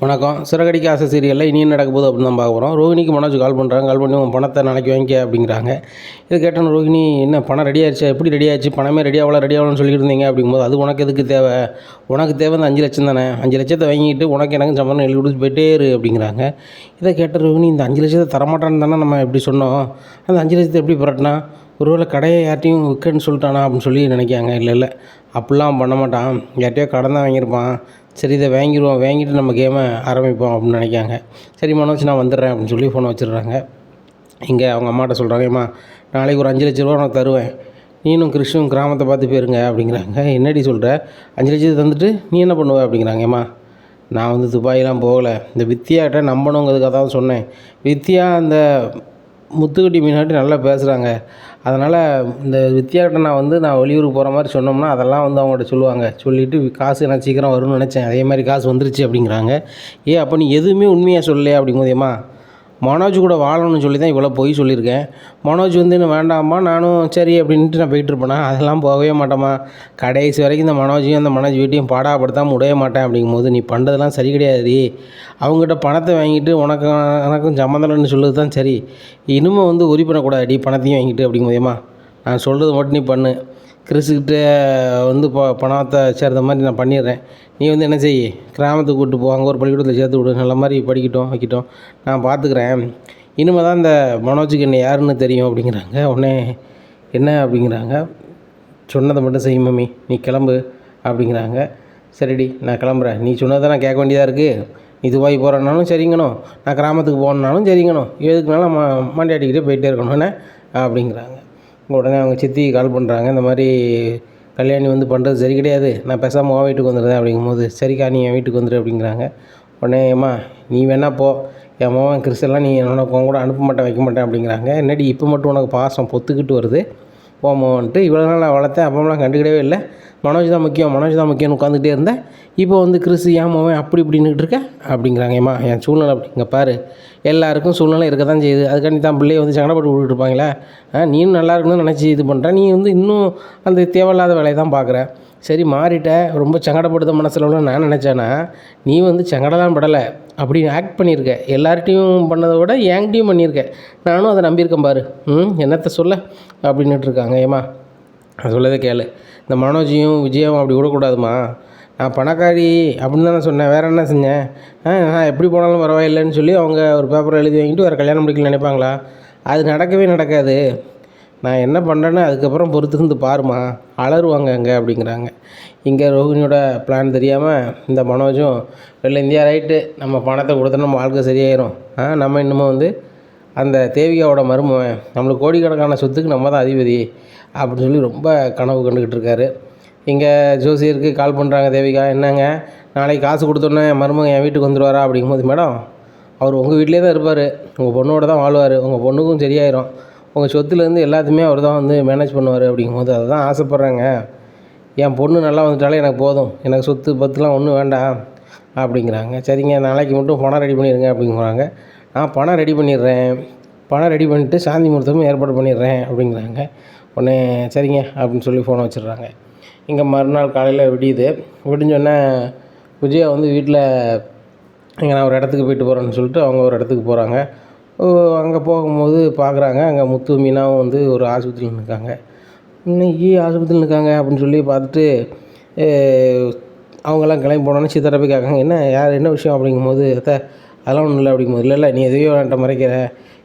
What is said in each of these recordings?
வணக்கம். சிறகடிக்க ஆசை சீரியலில் இனி என்ன நடக்க போகுது அப்படின்னு தான் பார்க்க போகிறோம். ரோஹிணிக்கு மனோஜ் கால் பண்ணுறாங்க. கால் பண்ணி உன் பணத்தை நாளைக்கு வாங்கிக்க அப்படிங்கிறாங்க. இதை கேட்டோன்னு ரோஹிணி, என்ன பணம் ரெடி ஆயிடுச்சா, எப்படி ரெடி ஆச்சு, பணமே ரெடி ஆகலாம்னு சொல்லிட்டு இருந்தீங்க அப்படிங்கும்போது, அது உனக்கு எதுக்கு தேவை, உனக்கு தேவை அந்த 5 லட்சம் தானே, 5 லட்சத்தை வாங்கிட்டு உனக்கு எனக்கு சம்பளம் எழுதி கொடுத்து போயிட்டே இரு அப்படிங்கிறாங்க. இதை கேட்ட ரோஹிணி, இந்த 5 லட்சத்தை தரமாட்டான்னு தானே நம்ம எப்படி சொன்னோம், அந்த 5 லட்சத்தை எப்படி புரட்டினா, ஒருவேளை கடையை யார்ட்டையும் விற்கன்னு சொல்லிட்டானா அப்படின்னு சொல்லி நினைக்காங்க. இல்லை அப்படிலாம் பண்ண மாட்டான், யார்ட்டையோ கடன் தான் வாங்கியிருப்பான், சரி இதை வாங்கிடுவோம், வாங்கிட்டு நம்ம கேமை ஆரம்பிப்போம் அப்படின்னு நினைக்காங்க. சரி மனோஜ் நான் வந்துடுறேன் அப்படின்னு சொல்லி ஃபோனை வச்சிடுறாங்க. இங்கே அவங்க அம்மாட்ட சொல்கிறாங்க, அம்மா நாளைக்கு ஒரு 5 லட்ச ரூபா உனக்கு தருவேன், நீனும் கிறிஷும் கிராமத்தை பார்த்து போயிருங்க அப்படிங்கிறாங்க. என்னடி சொல்கிற, 5 லட்சத்தை தந்துட்டு நீ என்ன பண்ணுவ அப்படிங்கிறாங்க. அம்மா நான் வந்து துபாயெலாம் போகலை, இந்த வித்யாட்ட நம்பணுங்கிறதுக்காக தான் சொன்னேன், வித்யா அந்த முத்துக்குட்டி மீனாட்டி நல்லா பேசுகிறாங்க, அதனால் இந்த வித்யாக்கிட்ட நான் வெளியூருக்கு போகிற மாதிரி சொன்னோம்னா அதெல்லாம் அவங்கள்ட்ட சொல்லுவாங்க, சொல்லிவிட்டு காசு எனக்கு சீக்கிரம் வரும்னு நினச்சேன், அதே மாதிரி காசு வந்துருச்சு அப்படிங்கிறாங்க. அப்போ நீ எதுவுமே உண்மையாக சொல்லலையே அப்படிங்கும்போதேம்மா, மனோஜ் கூட வாழணும்னு சொல்லி தான் இவ்வளோ பொய் சொல்லியிருக்கேன், மனோஜ் என்ன வேண்டாம்மா, நானும் சரி அப்படின்ட்டு நான் போயிட்டுருப்பேனா, அதெல்லாம் போகவே மாட்டேம்மா, கடைசி வரைக்கும் இந்த மனோஜையும் அந்த மனோஜ் வீட்டையும் பாடாப்படுத்தாமல் விடவே மாட்டேன் அப்படிங்கும்போது, நீ பண்ணுறதெல்லாம் சரி கிடையாது, அவங்ககிட்ட பணத்தை வாங்கிட்டு எனக்கும் சம்மந்தம்னு சொல்லுறது தான் சரி, இனிமேல் உரி பண்ணக்கூடாது பணத்தையும் வாங்கிட்டு அப்படிங்கும்போதேம்மா, நான் சொல்கிறது மட்டும் நீ பண்ணு, கிறிஸ்கிட்ட பணத்தை சேர்த்த மாதிரி நான் பண்ணிடுறேன், நீ என்ன செய், கிராமத்துக்கு கூப்பிட்டு போ, அங்கே ஒரு பள்ளிக்கூடத்தில் சேர்த்து விடு, நல்ல மாதிரி படிக்கட்டும் வைக்கட்டும், நான் பார்த்துக்கிறேன், இனிமேல் தான் இந்த மனோஜுக்கு என்ன யாருன்னு தெரியும் அப்படிங்கிறாங்க. உடனே என்ன அப்படிங்கிறாங்க, சொன்னதை மட்டும் செய் மம்மி, நீ கிளம்பு அப்படிங்கிறாங்க. சரிடி நான் கிளம்புறேன், நீ சொன்னதை நான் கேட்க வேண்டியதாக இருக்குது, நீ துபாய் போகிறனாலும் சரிங்கணும், நான் கிராமத்துக்கு போகணுன்னாலும் சரிங்கணும், எதுக்குனாலும் மண்டையாட்டிக்கிட்டே போயிட்டே இருக்கணும்னே அப்படிங்கிறாங்க. உடனே அவங்க சித்தி கால் பண்ணுறாங்க, இந்த மாதிரி கல்யாணி பண்ணுறது சரி கிடையாது, நான் பேசாமல் உன் வீட்டுக்கு வந்துடுறேன் அப்படிங்கும்போது, சரிக்கா நீ என் வீட்டுக்கு வந்துடு அப்படிங்கிறாங்க. உடனே ஏம்மா நீ வேணா போ, என் மகன் கிறிஸ்டெல்லாம் நீ உனக்கு கூட அனுப்ப மாட்டேன் வைக்க மாட்டேன் அப்படிங்கிறாங்க. என்னடி இப்போ மட்டும் உனக்கு பாசம் பொத்துக்கிட்டு வருது, போமோன்ட்டு இவ்வளோ நாள் நான் வளர்த்தேன், அப்போலாம் கண்டுக்கிடவே இல்லை, மனோஜ் தான் முக்கியம்னு உட்காந்துக்கிட்டே இருந்தேன், இப்போ கிறிஸ் ஏன் மோவன் அப்படி இப்படின்னுட்டு இருக்க அப்படிங்கிறாங்க. ஏம்மா என் சூழ்நிலை அப்படி, இங்கே பாரு எல்லாருக்கும் சூழ்நிலை இருக்க தான் செய்யுது, அதுக்காண்டி தான் பிள்ளையை சங்கடப்பட்டு விட்டுட்டு இருப்பாங்களே, நீயும் நல்லா இருக்கணும்னு நினச்சி இது பண்ணுறேன், நீ இன்னும் அந்த தேவையில்லாத வேலையை தான் பார்க்குற, சரி மாறிட்ட, ரொம்ப சங்கடப்படுத்த மனசில் நான் நினச்சேன்னா, நீ சங்கடலாம் படலை அப்படின்னு ஆக்ட் பண்ணியிருக்க, எல்லார்ட்டையும் பண்ணதை விட என்கிட்டையும் பண்ணியிருக்க, நானும் அதை நம்பியிருக்கேன் பாரு, என்னத்தை சொல்ல அப்படின்னுட்டு இருக்காங்க. ஏம்மா நான் சொல்லவே கேளு, இந்த மனோஜையும் விஜயாவும் அப்படி விடக்கூடாதுமா, நான் பணக்காரி அப்படின்னு தானே சொன்னேன், வேறு என்ன செஞ்சேன், நான் எப்படி போனாலும் பரவாயில்லைன்னு சொல்லி அவங்க ஒரு பேப்பரை எழுதி வாங்கிட்டு வேறு கல்யாணம் முடிக்கல நினைப்பாங்களா, அது நடக்கவே நடக்காது, நான் என்ன பண்ணுறேன்னு அதுக்கப்புறம் பொறுத்திருந்து பாருமா, அலறுவாங்க அங்கே அப்படிங்கிறாங்க. இங்கே ரோஹிணியோட பிளான் தெரியாமல் இந்த மனோஜும் வெளில இந்தியா ரைட்டு, நம்ம பணத்தை கொடுத்தா நம்ம வாழ்க்கை சரியாயிரும், நம்ம இன்னமும் அந்த தேவிகாவோட மருமவன், நம்மளுக்கு கோடிக்கணக்கான சொத்துக்கு நம்ம தான் அதிபதி அப்படின்னு சொல்லி ரொம்ப கனவு கண்டுக்கிட்டு இருக்காரு. இங்கே ஜோசியருக்கு கால் பண்ணுறாங்க தேவிகா, என்னங்க நாளைக்கு காசு கொடுத்தோன்னே மருமகன் என் வீட்டுக்கு வந்துடுவாரா அப்படிங்கும்போது, மேடம் அவர் உங்கள் வீட்டிலே தான் இருப்பார், உங்கள் பொண்ணோட தான் வாழ்வார், உங்கள் பொண்ணுக்கும் சரியாயிரும், உங்கள் சொத்துலேருந்து எல்லாத்தையுமே அவர் தான் மேனேஜ் பண்ணுவார் அப்படிங்கும்போது, அதை தான் ஆசைப்பட்றேங்க, என் பொண்ணு நல்லா வந்துட்டாலே எனக்கு போதும், எனக்கு சொத்து பத்துலாம் ஒன்றும் வேண்டாம் அப்படிங்கிறாங்க. சரிங்க நாளைக்கு மட்டும் பணம் ரெடி பண்ணிடுங்க அப்படிங்கிறாங்க. நான் பணம் ரெடி பண்ணிடுறேன், பணம் ரெடி பண்ணிவிட்டு சாந்தி முகூர்த்தமும் ஏற்பாடு பண்ணிடுறேன் அப்படிங்கிறாங்க. உடனே சரிங்க அப்படின்னு சொல்லி ஃபோனை வச்சிடுறாங்க. இங்கே மறுநாள் காலையில் விடிஞ்சோடனே விஜயா வீட்டில் இங்கே நான் ஒரு இடத்துக்கு போயிட்டு போகிறேன்னு சொல்லிட்டு அவங்க ஒரு இடத்துக்கு போகிறாங்க. அங்கே போகும்போது பார்க்குறாங்க, அங்கே முத்து மீனாவும் ஒரு ஆஸ்பத்திரியில் நிற்காங்க. இன்னைக்கு ஆஸ்பத்திரியில் நிற்காங்க அப்படின்னு சொல்லி பார்த்துட்டு அவங்கெல்லாம் கிளம்பி போனோன்னே சித்தரை போய் கேட்காங்க, என்ன விஷயம் அப்படிங்கும்போது, அதெல்லாம் ஒன்றும் இல்லை அப்படிங்கும்போது, இல்லை நீ எதையோ என்கிட்ட மறைக்கிற,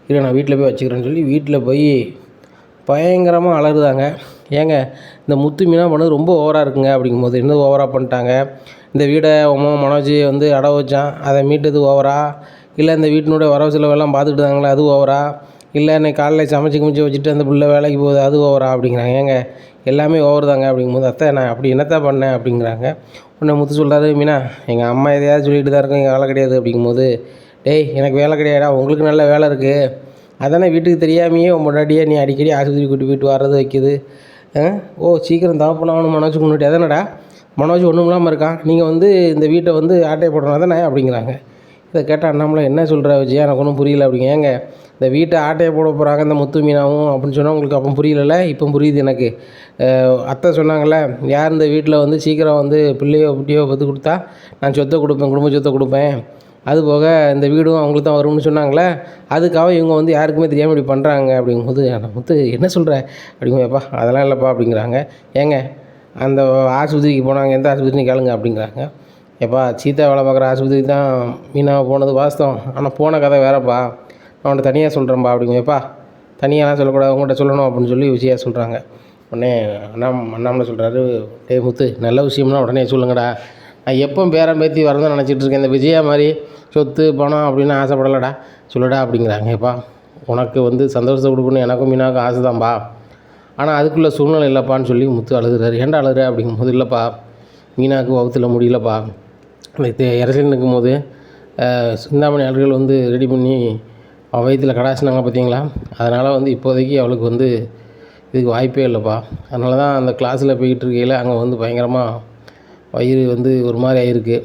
இல்லை நான் வீட்டில் போய் வச்சுக்கிறேன்னு சொல்லி வீட்டில் போய் பயங்கரமாக அலறுதாங்க. ஏங்க இந்த முத்து மீனா பண்ணது ரொம்ப ஓவராக இருக்குங்க அப்படிங்கும்போது, என்ன ஓவராக பண்ணிட்டாங்க, இந்த வீடை மனோஜ் அடவு வச்சான், அதை மீட்டது ஓவரா, இல்லை இந்த வீட்டினுடைய வரவு செலவெல்லாம் பார்த்துக்கிட்டு தாங்களே அது ஓவரா, இல்லை இன்னைக்கு காலையில் சமைச்சு வச்சுட்டு அந்த பிள்ளை வேலைக்கு போகுது அது ஓவரா அப்படிங்கிறாங்க. ஏங்க எல்லாமே ஓவர் தாங்க அப்படிங்கும்போது, நான் அப்படி என்னத்தான் பண்ணேன் அப்படிங்கிறாங்க. உடனே முத்து சொல்கிறாரு, மீனா எங்கள் அம்மா எதையாவது சொல்லிட்டு தான் இருக்கோம், எங்கள் வேலை கிடையாது அப்படிங்கும்போது, டேய் எனக்கு வேலை கிடையாடா, உங்களுக்கு நல்ல வேலை இருக்குது, அதானே வீட்டுக்கு தெரியாமையே உன் முன்னாடியே நீ அடிக்கடி ஆஸ்பத்திரி கூட்டி போயிட்டு வர்றது வைக்கிது, சீக்கிரம் தவப்பனாகணும் மனோஜுக்கு முன்னாடி, அதானடா மனோஜ் ஒன்றும் இல்லாமல் இருக்கான், நீங்கள் இந்த வீட்டை ஆட்டையை போடுறோம் தானே அப்படிங்கிறாங்க. இதை கேட்டால் அண்ணாமலை என்ன சொல்கிற விஜயா, எனக்கு ஒன்றும் புரியல அப்படிங்க. ஏங்க இந்த வீட்டை ஆட்டையை போட போகிறாங்க இந்த முத்து மீனாவும் அப்படின்னு சொன்னால் உங்களுக்கு அப்போ புரியல, இப்போ புரியுது எனக்கு, அத்தை சொன்னாங்கள்ல, யார் இந்த வீட்டில் சீக்கிரம் பிள்ளையோ குட்டியோ பற்றி கொடுத்தா நான் சொத்தை கொடுப்பேன், குடும்ப சொத்தை கொடுப்பேன், அதுபோக இந்த வீடும் அவங்களுக்கு தான் வரும்னு சொன்னாங்களே, அதுக்காக இவங்க வந்து யாருக்குமே தெரியாமல் இப்படி பண்ணுறாங்க அப்படிங்கும்போது, முத்து என்ன சொல்கிற அப்படிங்கும்போதுப்பா அதெல்லாம் இல்லைப்பா அப்படிங்கிறாங்க. ஏங்க அந்த ஆஸ்பத்திரிக்கு போனாங்க, எந்த ஆஸ்பத்திரின்னு கேளுங்க அப்படிங்கிறாங்க. எப்பா சீதா வேலை பார்க்குற ஆஸ்பத்திரிக்கு தான் மீனாவை போனது வாஸ்தவம், ஆனால் போன கதை வேறப்பா, நான் உன்ட்ட தனியாக சொல்கிறேன்ப்பா அப்படிங்குவேப்பா. தனியாலாம் சொல்லக்கூடாது, உங்கள்கிட்ட சொல்லணும் அப்படின்னு சொல்லி விஷயம் சொல்கிறாங்க. உடனே அண்ணாமலை சொல்கிறாரு, டே முத்து நல்ல விஷயம்னா உடனே சொல்லுங்கடா, நான் எப்போ பேரன் பேத்தி வரதான் நினச்சிட்டு இருக்கேன், இந்த விஜயா மாதிரி சொத்து பணம் அப்படின்னு ஆசைப்படலடா, சொல்லுடா அப்படிங்கிறாங்க. எப்பா உனக்கு வந்து சந்தோஷத்தை கொடுக்கணும் எனக்கும் மீனாவுக்கும் ஆசை தான்ப்பா, ஆனால் அதுக்குள்ளே சூழ்நிலை இல்லைப்பான்னு சொல்லி முத்து அழுகுறாரு. ஏன்டா அழுகுற அப்படிங்கும்போது, இல்லைப்பா மீனாவுக்கு வகுத்தில் முடியலப்பா, அந்த இறச்சிட்டு நிற்கும்போது சிந்தாமணி ஆட்கள் வந்து ரெடி பண்ணி வயிற்றில் கடாசினாங்க பார்த்தீங்களா, அதனால் வந்து இப்போதைக்கு அவளுக்கு வந்து இதுக்கு வாய்ப்பே இல்லைப்பா, அதனால தான் அந்த கிளாஸில் போய்கிட்டு இருக்கையில் அங்கே வந்து பயங்கரமாக வயிறு வந்து ஒரு மாதிரி ஆகிருக்கு,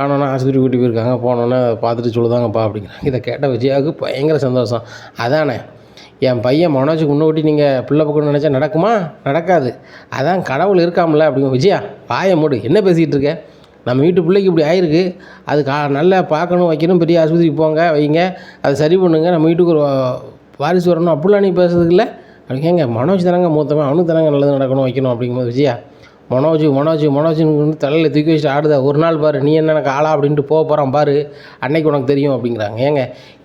ஆனால் ஆஸ்பத்திரி கூட்டி போயிருக்காங்க, போனோன்னே பார்த்துட்டு சொல்லுதாங்கப்பா அப்படிங்கிறாங்க. இதை கேட்ட விஜயாவுக்கு பயங்கர சந்தோஷம். அதானே என் பையன் மனோஜுக்கு முன்னோட்டி நீங்கள் பிள்ளை பக்கம் நினச்சா நடக்குமா, நடக்காது, அதான் கடவுள் இருக்காமல அப்படிங்க. விஜயா வாயை மூடு, என்ன பேசிகிட்டு இருக்க, நம்ம வீட்டு பிள்ளைக்கு இப்படி ஆயிருக்கு, அது நல்லா பார்க்கணும் வைக்கணும், பெரிய ஆஸ்பத்திரிக்கு போங்க வைங்க, அதை சரி பண்ணுங்க, நம்ம வீட்டுக்கு ஒரு வாரிசு வரணும், அப்படிலாம் நீ பேசுறதுக்கு இல்லை அப்படிங்க. மனோஜ் தரங்க மூத்தவன், அவனுக்கு தரங்க நல்லது நடக்கணும் வைக்கணும் அப்படிங்கும்போது, விஜயா மனோஜுன்னு தலையில் தூக்கி வச்சுட்டு ஆடுதா, ஒரு நாள் பாரு நீ என்ன எனக்கு ஆளா அப்படின்ட்டு போக போகிறான் பாரு, அன்னைக்கு உனக்கு தெரியும் அப்படிங்கிறாங்க. ஏங்க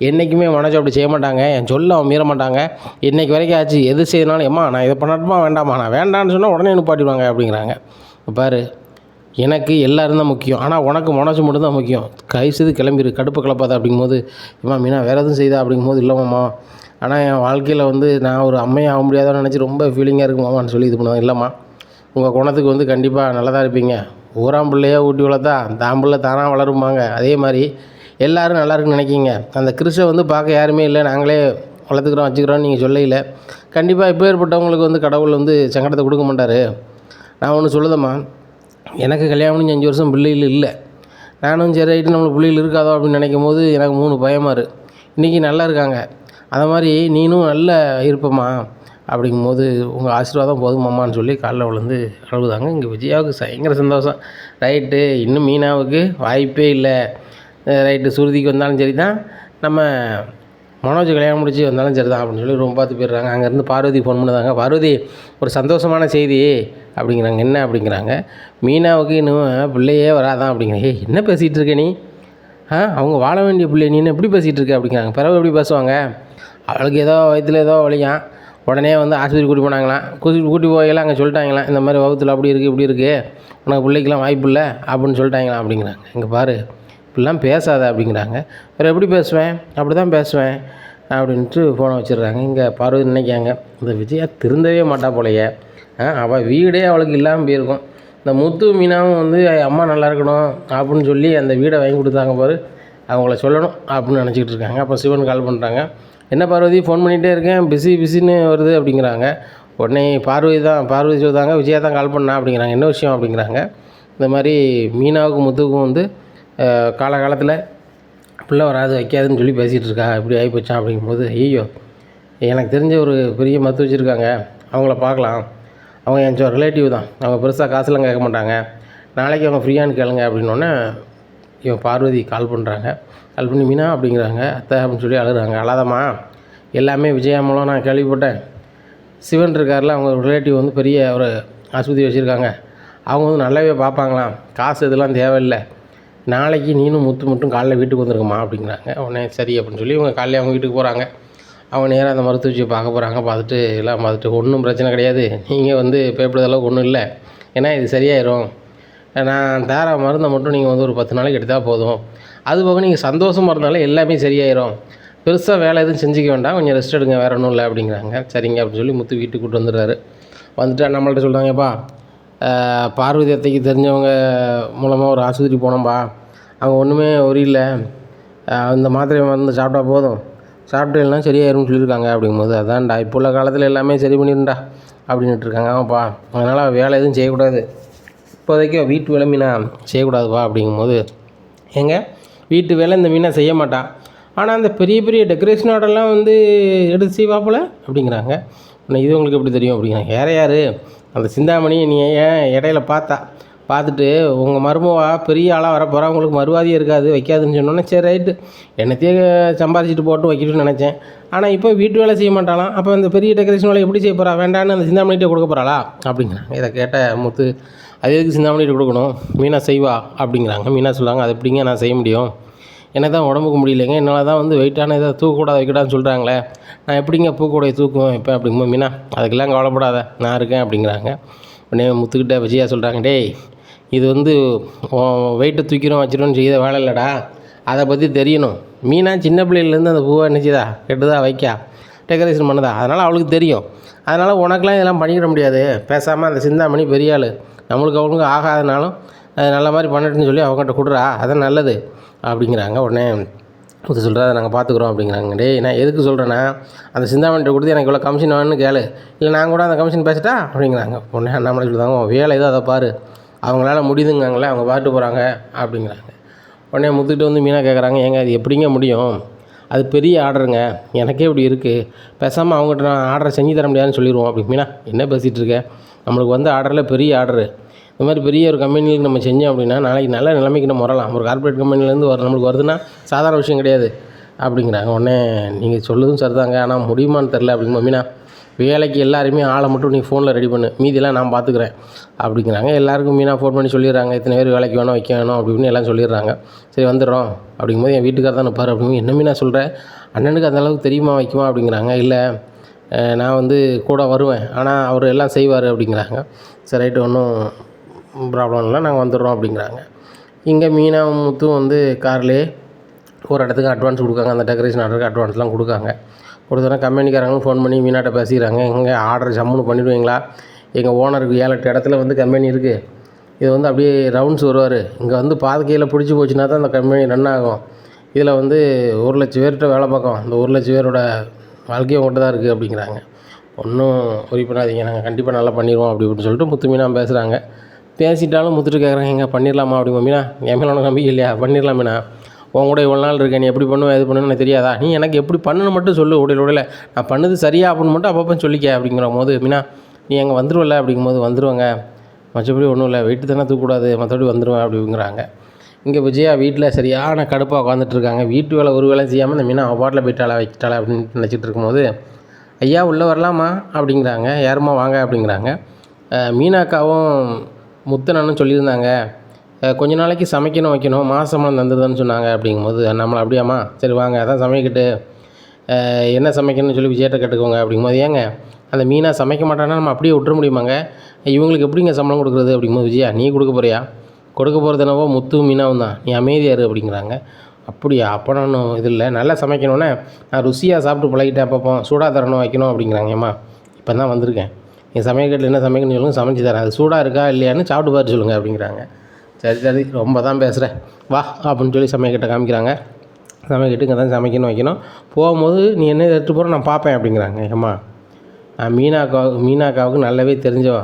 என்றைக்குமே மனோஜ் அப்படி செய்ய மாட்டாங்க, என் சொல்ல அவன் மீற மாட்டாங்க, இன்றைக்கி வரைக்கும் ஆச்சு, எது செய்யனாலும் ஏம்மா நான் இதை பண்ணட்டுமா வேண்டாமா, நான் வேண்டான்னு சொன்னால் உடனே நிப்பாட்டிடுவாங்க அப்படிங்கிறாங்க. பாரு எனக்கு எல்லோரும் தான் முக்கியம், ஆனால் உனக்கு மனோஜ் மட்டும் தான் முக்கியம், கை செய்து கிளம்பிடு, கடுப்பு கிளப்பாத அப்படிங்கும்போது, ஏம்மா மீனா வேறு எதுவும் செய்தா அப்படிங்கும்போது, இல்லைம்மா ஆனால் என் வாழ்க்கையில் வந்து நான் ஒரு அம்மையாக ஆக முடியாதான்னு நினச்சி ரொம்ப ஃபீலிங்காக இருக்குமாமான்னு சொல்லி இது பண்ணுவாங்க. இல்லைம்மா உங்கள் குணத்துக்கு வந்து கண்டிப்பாக நல்லதாக இருப்பீங்க, ஊராம் பிள்ளையாக ஊட்டி வளர்த்தா தான் பிள்ளை தானாக வளருமாங்க, அதே மாதிரி எல்லோரும் நல்லா இருக்குன்னு நினைக்கிங்க, அந்த கிறிஸை வந்து பார்க்க யாருமே இல்லை, நாங்களே வளர்த்துக்கிறோம் வச்சுக்கிறோன்னு நீங்கள் சொல்லையில் கண்டிப்பாக இப்போ ஏற்பட்டவங்களுக்கு வந்து கடவுள் வந்து சங்கடத்தை கொடுக்க மாட்டார். நான் ஒன்று சொல்லுதம்மா, எனக்கு கல்யாணம் பண்ணி 5 வருஷம் பிள்ளைகள் இல்லை, நானும் சரி ஆகிட்டு நம்மளுக்கு பிள்ளைகள் இருக்காதோ அப்படின்னு நினைக்கும் போது எனக்கு 3 பயமாக இன்றைக்கி நல்லா இருக்காங்க, அதை மாதிரி நீனும் நல்லா இருப்பம்மா அப்படிங்கும்போது உங்கள் ஆசீர்வாதம் போதுமாம்மான்னு சொல்லி காலைல விழுந்து அழுகுதாங்க. இங்கே விஜயாவுக்கு பயங்கர சந்தோஷம். ரைட்டு இன்னும் மீனாவுக்கு வாய்ப்பே இல்லை, ரைட்டு சுருதிக்கு வந்தாலும் சரி தான், நம்ம மனோஜ் கல்யாணம் முடிச்சு வந்தாலும் சரி தான் அப்படின்னு சொல்லி ரொம்ப பார்த்து போயிடுறாங்க. அங்கேருந்து பார்வதி ஃபோன் பண்ணுதாங்க, பார்வதி ஒரு சந்தோஷமான செய்தி அப்படிங்கிறாங்க. என்ன அப்படிங்கிறாங்க, மீனாவுக்கு இன்னும் பிள்ளையே வராதான் அப்படிங்கிறாங்க. ஏய் என்ன பேசிகிட்டு இருக்க நீ, அவங்க வாழ வேண்டிய பிள்ளை நீ என்ன எப்படி பேசிகிட்டு இருக்க அப்படிங்கிறாங்க. பிறகு எப்படி பேசுவாங்க, அவளுக்கு ஏதோ வயிற்றில் ஏதோ வலியாம், உடனே வந்து ஆஸ்பத்திரி கூட்டி போனாங்களாம், கூட்டி போகலாம், அங்கே சொல்லிட்டாங்களாம் இந்த மாதிரி வகுத்தில் அப்படி இருக்குது இப்படி இருக்குது, உனக்கு பிள்ளைக்கெலாம் வாய்ப்பு இல்லை அப்படின்னு சொல்லிட்டாங்களாம் அப்படிங்கிறாங்க. இங்கே பாரு இப்படிலாம் பேசாத அப்படிங்கிறாங்க. வேறு எப்படி பேசுவேன், அப்படி தான் பேசுவேன் அப்படின்ட்டு ஃபோனை வச்சிடுறாங்க. இங்கே பார்வதி நினைக்காங்க, இந்த விஜயா திருந்தவே மாட்டா போலையே, அவள் வீடே அவளுக்கு இல்லாமல் போயிருக்கும், இந்த முத்து மீனாவும் வந்து அம்மா நல்லா இருக்கணும் அப்படின்னு சொல்லி அந்த வீடை வாங்கி கொடுத்தாங்க பாரு, அவங்கள சொல்லணும் அப்படின்னு நினச்சிக்கிட்டு இருக்காங்க. அப்போ சிவன் கால் பண்ணுறாங்க, என்ன பார்வதி ஃபோன் பண்ணிகிட்டே இருக்கேன், பிஸின்னு வருது அப்படிங்கிறாங்க. உடனே பார்வதி சொல்லுதாங்க, விஜயா தான் கால் பண்ணா அப்படிங்கிறாங்க. என்ன விஷயம் அப்படிங்கிறாங்க. இந்த மாதிரி மீனாவுக்கும் முத்துக்கும் வந்து காலகாலத்தில் பிள்ளை வராது வைக்காதுன்னு சொல்லி பேசிகிட்டு இருக்கா, இப்படி ஆகி போச்சான் அப்படிங்கும்போது, ஐயோ எனக்கு தெரிஞ்ச ஒரு பெரிய மத்து வச்சுருக்காங்க, அவங்கள பார்க்கலாம், அவங்க என் ரிலேட்டிவ் தான், அவங்க பெருசாக காசுலாம் கேட்க மாட்டாங்க, நாளைக்கு அவங்க ஃப்ரீயானு கேளுங்க அப்படின்னோடனே இவன் பார்வதி கால் பண்ணுறாங்க. கால் பண்ணி மீனா அப்படிங்கிறாங்க. அத்தை அப்படின்னு சொல்லி அழுகிறாங்க. அழாதம்மா, எல்லாமே விஜயா மூலம் நான் கேள்விப்பட்டேன், சிவன் இருக்கார்ல அவங்க ரிலேட்டிவ் வந்து பெரிய ஒரு ஆஸ்பத்திரி வச்சுருக்காங்க, அவங்க வந்து நல்லாவே பார்ப்பாங்களாம், காசு இதெல்லாம் தேவையில்லை, நாளைக்கு நீனும் முத்து மட்டும் காலைல வீட்டுக்கு வந்துருக்குமா அப்படிங்கிறாங்க. உடனே சரி அப்படின்னு சொல்லி இவங்க காலையில் அவங்க வீட்டுக்கு போகிறாங்க. அவங்க நேராக அந்த மருத்துவச்சியை பார்க்க போகிறாங்க. பார்த்துட்டு எல்லாம் பார்த்துட்டு ஒன்றும் பிரச்சனை கிடையாது, நீங்கள் வந்து பயப்படுற அளவுக்கு ஒன்றும் இல்லை, ஏன்னா இது சரியாயிடும், நான் தர மருந்தை மட்டும் நீங்கள் வந்து ஒரு 10 நாளைக்கு எடுத்தால் போதும், அதுபோக நீங்கள் சந்தோஷமாக இருந்தாலும் எல்லாமே சரியாயிடும், பெருசாக வேலை எதுவும் செஞ்சுக்க வேண்டாம், கொஞ்சம் ரெஸ்ட் எடுங்க, வேறு ஒன்றும் இல்லை அப்படிங்கிறாங்க. சரிங்க அப்படின்னு சொல்லி முத்து வீட்டுக்கு கூப்பிட்டு வந்துடுறாரு. வந்துட்டு நம்மள்ட்ட சொல்கிறாங்கப்பா, பார்வதி அத்தைக்கு தெரிஞ்சவங்க மூலமாக ஒரு ஆஸ்பத்திரி போனோம்பா, அவங்க ஒன்றுமே இல்லை, இந்த மாத்திரை மருந்து சாப்பிட்டா போதும், சாப்பிட்டு இல்லைனா சரியாயிரும்னு சொல்லியிருக்காங்க அப்படிங்கும்போது, அதான்டா இப்போ உள்ள காலத்தில் எல்லாமே சரி பண்ணிடுண்டா அப்படின்ட்டு இருக்காங்க. ஆமாப்பா, அதனால் வேலை எதுவும் செய்யக்கூடாது, இப்போதைக்கு வீட்டு வேலை மீனா செய்யக்கூடாதுப்பா அப்படிங்கும்போது, ஏங்க வீட்டு வேலை இந்த மீனை செய்ய மாட்டான், ஆனால் அந்த பெரிய பெரிய டெக்கரேஷன் ஆர்டர்லாம் வந்து எடுத்து செய்வாப்பில் அப்படிங்கிறாங்க. இது உங்களுக்கு எப்படி தெரியும் அப்படிங்கிறாங்க. வேறு யார், அந்த சிந்தாமணி நீ ஏன் இடையில பார்த்துட்டு உங்கள் மருமவா பெரிய ஆளாக வரப்போகிறா, உங்களுக்கு மறுவாதியே இருக்காது வைக்காதுன்னு சொன்னோன்னே சரி ரைட்டு என்னத்தையே சம்பாதிச்சிட்டு போட்டு வைக்கணும்னு நினச்சேன். ஆனால் இப்போ வீட்டு வேலை செய்ய மாட்டாளாம், அப்போ அந்த பெரிய டெக்கரேஷன் வேலை எப்படி செய்ய போகிறா, வேண்டான்னு அந்த சிந்தாமணிகிட்டே கொடுக்க போகிறாளா அப்படிங்கிறாங்க. இதை கேட்ட முத்து அது எதுக்கு சிந்தாமணிகிட்ட கொடுக்கணும், மீனா செய்வா அப்படிங்கிறாங்க. மீனா சொல்லுவாங்க அது எப்படிங்க நான் செய்ய முடியும், எனக்கு தான் உடம்புக்கு முடியலைங்க, என்னால் தான் வந்து வெயிட்டான இதை தூக்கக்கூடாது வைக்கடான்னு சொல்கிறாங்களே, நான் எப்படிங்க பூக்கூடைய தூக்குவேன் இப்போ அப்படிங்கும்போது மீனா அதுக்கெல்லாம் கவலைப்படாத நான் இருக்கேன் அப்படிங்கிறாங்க. உடனே முத்துக்கிட்ட விஜயா சொல்கிறாங்க டேய் இது வந்து வெயிட்டை தூக்கிறோம் வச்சிரோன்னு செய்த வேலை இல்லைடா, அதை பற்றி தெரியணும். மீனா சின்ன பிள்ளையிலேருந்து அந்த பூவை நினச்சிதா கெட்டுதா வைக்கா டெக்கரேஷன் பண்ணுதா, அதனால் அவளுக்கு தெரியும். அதனால் உனக்கெலாம் இதெல்லாம் பண்ணிக்கிட முடியாது, பேசாமல் அந்த சிந்தாமணி பெரிய ஆள், நம்மளுக்கு அவங்களுக்கு ஆகாதனாலும் அது நல்ல மாதிரி பண்ணட்டுன்னு சொல்லி அவங்ககிட்ட கொடுறா, அதான் நல்லது அப்படிங்கிறாங்க. உடனே முத்து சொல்கிறா அதை நாங்கள் பார்த்துக்குறோம் அப்படிங்கிறாங்க. டேய் நான் எதுக்கு சொல்கிறேன்னா அந்த சிந்தாமணிகிட்ட கொடுத்து எனக்கு இவ்வளோ கமிஷன் வேணும்னு கேளு, இல்லை நான் கூட அந்த கமிஷன் பேசிட்டா அப்படிங்கிறாங்க. உடனே அண்ணாமலை சொல்லுவாங்க வேலை ஏதோ அதை பாரு, அவங்களால முடியுதுங்காங்களே அவங்க பாட்டு போகிறாங்க அப்படிங்கிறாங்க. உடனே முத்துக்கிட்ட வந்து மீனா கேட்குறாங்க ஏங்க அது எப்படிங்க முடியும், அது பெரிய ஆர்டருங்க, எனக்கே இப்படி இருக்குது, பேசாமல் அவங்ககிட்ட நான் ஆர்டரை செஞ்சு தர முடியாதுன்னு சொல்லிடுவோம் அப்படி. மீனா என்ன பேசிகிட்டு இருக்கேன், நம்மளுக்கு வந்து ஆர்டரில் பெரிய ஆர்டரு, இந்த மாதிரி பெரிய ஒரு கம்பெனிகளுக்கு நம்ம செஞ்சோம் அப்படின்னா நாளைக்கு நல்ல நிலைமைக்கு நம்ம வரலாம், ஒரு கார்பரேட் கம்பெனிலேருந்து நம்மளுக்கு வருதுன்னா சாதாரண விஷயம் கிடையாது அப்படிங்கிறாங்க. உடனே நீங்கள் சொல்லுதும் சரிதாங்க, ஆனால் முடியுமான்னு தெரில அப்படிங்கும்போது மீனா வேலைக்கு எல்லாருமே ஆளை மட்டும் நீ ஃபோனில் ரெடி பண்ணு, மீதியெல்லாம் நான் பார்த்துக்குறேன் அப்படிங்கிறாங்க. எல்லாருக்கும் மீனா ஃபோன் பண்ணி சொல்லிடுறாங்க இத்தனை பேர் வேலைக்கு வேணும் வைக்க வேணும் அப்படின்னு எல்லாம் சொல்லிடுறாங்க. சரி வந்துடுறோம் அப்படிங்கும்போது என் வீட்டுக்கார தான் நிற்பார் அப்படிங்கும்போது என்ன மீனா சொல்கிறேன், அண்ணனுக்கு அந்தளவுக்கு தெரியுமா வைக்குமா அப்படிங்கிறாங்க. இல்லை நான் வந்து கூட வருவேன் ஆனால் அவர் எல்லாம் செய்வார் அப்படிங்கிறாங்க. சரி ரைட்டு ஒன்றும் ப்ராப்ளம் இல்லை நாங்கள் வந்துடுறோம் அப்படிங்கிறாங்க. இங்கே மீனா முத்தும் வந்து கார்லேயே ஒரு இடத்துக்கு அட்வான்ஸ் கொடுக்காங்க, அந்த டெக்கரேஷன் ஆர்டருக்கு அட்வான்ஸ்லாம் கொடுக்காங்க. கொடுத்தோன்னா கம்பெனிக்காரங்களும் ஃபோன் பண்ணி மீனாட்ட பேசிக்கிறாங்க, எங்கே ஆர்டர் ஜம்முன்னு பண்ணிவிடுவீங்களா, எங்கள் ஓனருக்கு 7-8 இடத்துல வந்து கம்பெனி இருக்குது, இது வந்து அப்படியே ரவுண்ட்ஸ் வருவார், இங்கே வந்து பாதுகையில் பிடிச்சி போச்சுன்னா தான் அந்த கம்பெனி ரன் ஆகும், இதில் வந்து 1,00,000 பேர்கிட்ட வேலை பார்க்கும், அந்த 1,00,000 பேரோட வாழ்க்கையும் உங்கள்கிட்ட தான் இருக்குது அப்படிங்கிறாங்க. ஒன்றும் ஒரி பண்ணாதீங்க நாங்கள் கண்டிப்பாக நல்லா பண்ணிடுவோம் அப்படி இப்படின்னு சொல்லிட்டு முத்து மீனா பேசுகிறாங்க. பேசிட்டாலும் முத்துட்டு கேட்குறாங்க எங்கே பண்ணிடலாமா அப்படிங்க. மீனா என் மேலே உனக்கு நம்பிக்கை இல்லையா, பண்ணிடலாம் மீனா, உன் கூட இவ்வளோ நாள் இருக்கேன், நீ எப்படி பண்ணுவேன் எது பண்ணுன்னு எனக்கு தெரியாதா, நீ எனக்கு எப்படி பண்ணணும் மட்டும் சொல்லு, உடையில நான் பண்ணது சரியா அப்படின்னு மட்டும் அப்பப்போ சொல்லிக்க அப்படிங்கிற போது மீனா நீ அங்கே வந்துடுவல அப்படிங்கும்போது வந்துடுவாங்க, மற்றபடி ஒன்றும் இல்லை வெயிட்டு தானே தூக்கக்கூடாது மற்றபடி வந்துடுவேன் அப்படிங்கிறாங்க. இங்கே விஜயா வீட்டில் சரியான கடுப்பாக உட்காந்துட்ருக்காங்க, வீட்டு வேலை ஒரு வேலை செய்யாமல் இந்த மீனா அவள் பாட்டில் போயிட்டாளா வைக்கிட்டாளா அப்படின்னு நினச்சிட்டு இருக்கும்போது ஐயா உள்ளே வரலாமா அப்படிங்கிறாங்க. யாருமா வாங்க அப்படிங்கிறாங்க. மீனாக்காவும் முத்தனன்னு சொல்லியிருந்தாங்க, கொஞ்ச நாளைக்கு சமைக்கணும் வைக்கணும் மாதம் தந்துடுதுன்னு சொன்னாங்க அப்படிங்கும்போது நம்மளை அப்படியாம்மா சரி வாங்க அதான் சமைக்கிட்டு என்ன சமைக்கணும்னு சொல்லி விஜய்கிட்ட கேட்டுக்கோங்க அப்படிங்கும்போது ஏங்க அந்த மீனா சமைக்க மாட்டானா நம்ம அப்படியே விட்டுற முடியுமாங்க, இவங்களுக்கு எப்படிங்க சம்பளம் கொடுக்குறது அப்படிங்கும்போது விஜயா நீ கொடுக்க போறியா, கொடுக்க போகிறது என்னவோ முத்து மீனாவும் தான், நீ அமைதியாரு அப்படிங்கிறாங்க. அப்படியா அப்போ நான் இது இல்லை நல்லா சமைக்கணுன்னே நான் ருசியாக சாப்பிட்டு பழகிட்டேன், அப்பப்போ சூடாக தரணும் வைக்கணும் அப்படிங்கிறாங்க. ஏம்மா இப்போ தான் வந்திருக்கேன், என் சமையல்கட்டில் என்ன சமைக்கணும்னு சொல்லுங்கள் சமைச்சு தரேன், அது சூடாக இருக்கா இல்லையான்னு சாப்பிட்டு பார்த்து சொல்லுங்கள் அப்படிங்கிறாங்க. சரி சரி ரொம்ப தான் பேசுகிறேன் வா அப்படின்னு சொல்லி சமையல்கிட்ட காமிக்கிறாங்க. சமையல்கிட்ட இங்கே தான் சமைக்கணும் வைக்கணும், போகும்போது நீ என்ன எடுத்துகிட்டு போகிற நான் பார்ப்பேன் அப்படிங்கிறாங்க. ஏம்மா நான் மீனாக்காவுக்கு நல்லாவே தெரிஞ்சவா,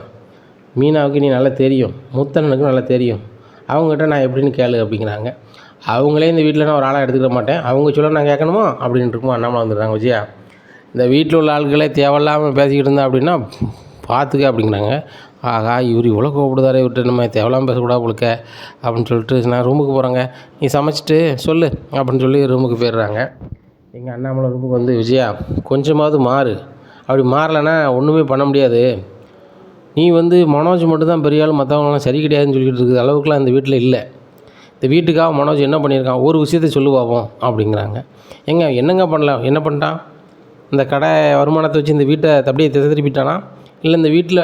மீனாவுக்கு நீ நல்லா தெரியும், முத்தனனுக்கு நல்லா தெரியும், அவங்ககிட்ட நான் எப்படின்னு கேளு அப்படிங்கிறாங்க. அவங்களே இந்த வீட்டில் நான் ஒரு ஆளாக எடுத்துக்கிற மாட்டேன், அவங்க சொல்ல நான் கேட்கணுமோ அப்படின்னு இருக்குமோ அண்ணாமலை வந்துடுறாங்க. விஜயா இந்த வீட்டில் உள்ள ஆட்களே தேவையில்லாமல் பேசிக்கிட்டு இருந்தா அப்படின்னா பார்த்துக்க அப்படிங்கிறாங்க. ஆகா இவர் இவ்வளோ கோவப்படுதாரே விட்டு நம்ம தேவையில்லாமல் பேசக்கூடாது போலுக்க அப்படின்னு சொல்லிட்டு நான் ரூமுக்கு போகிறேங்க, நீ சமைச்சிட்டு சொல்லு அப்படின்னு சொல்லி ரூமுக்கு போயிடுறாங்க. எங்கள் அண்ணாமலை ரூமுக்கு வந்து விஜயா கொஞ்சமாவது மாறு, அப்படி மாறலைன்னா ஒன்றுமே பண்ண முடியாது, நீ வந்து மனோஜ் மட்டும்தான் பெரிய ஆள் மற்றவங்களாம் சரி கிடையாதுன்னு சொல்லிக்கிட்டு இருக்குது அளவுக்குலாம் இந்த வீட்டில் இல்லை, இந்த வீட்டுக்காக மனோஜ் என்ன பண்ணியிருக்கான் ஒரு விஷயத்தை சொல்லு பார்ப்போம் அப்படிங்கிறாங்க. என்னங்க பண்ணலாம், என்ன பண்ணிட்டான், இந்த கடை வருமானத்தை வச்சு இந்த வீட்டை அப்படியே திசை திருப்பிட்டானா, இல்லை இந்த வீட்டில்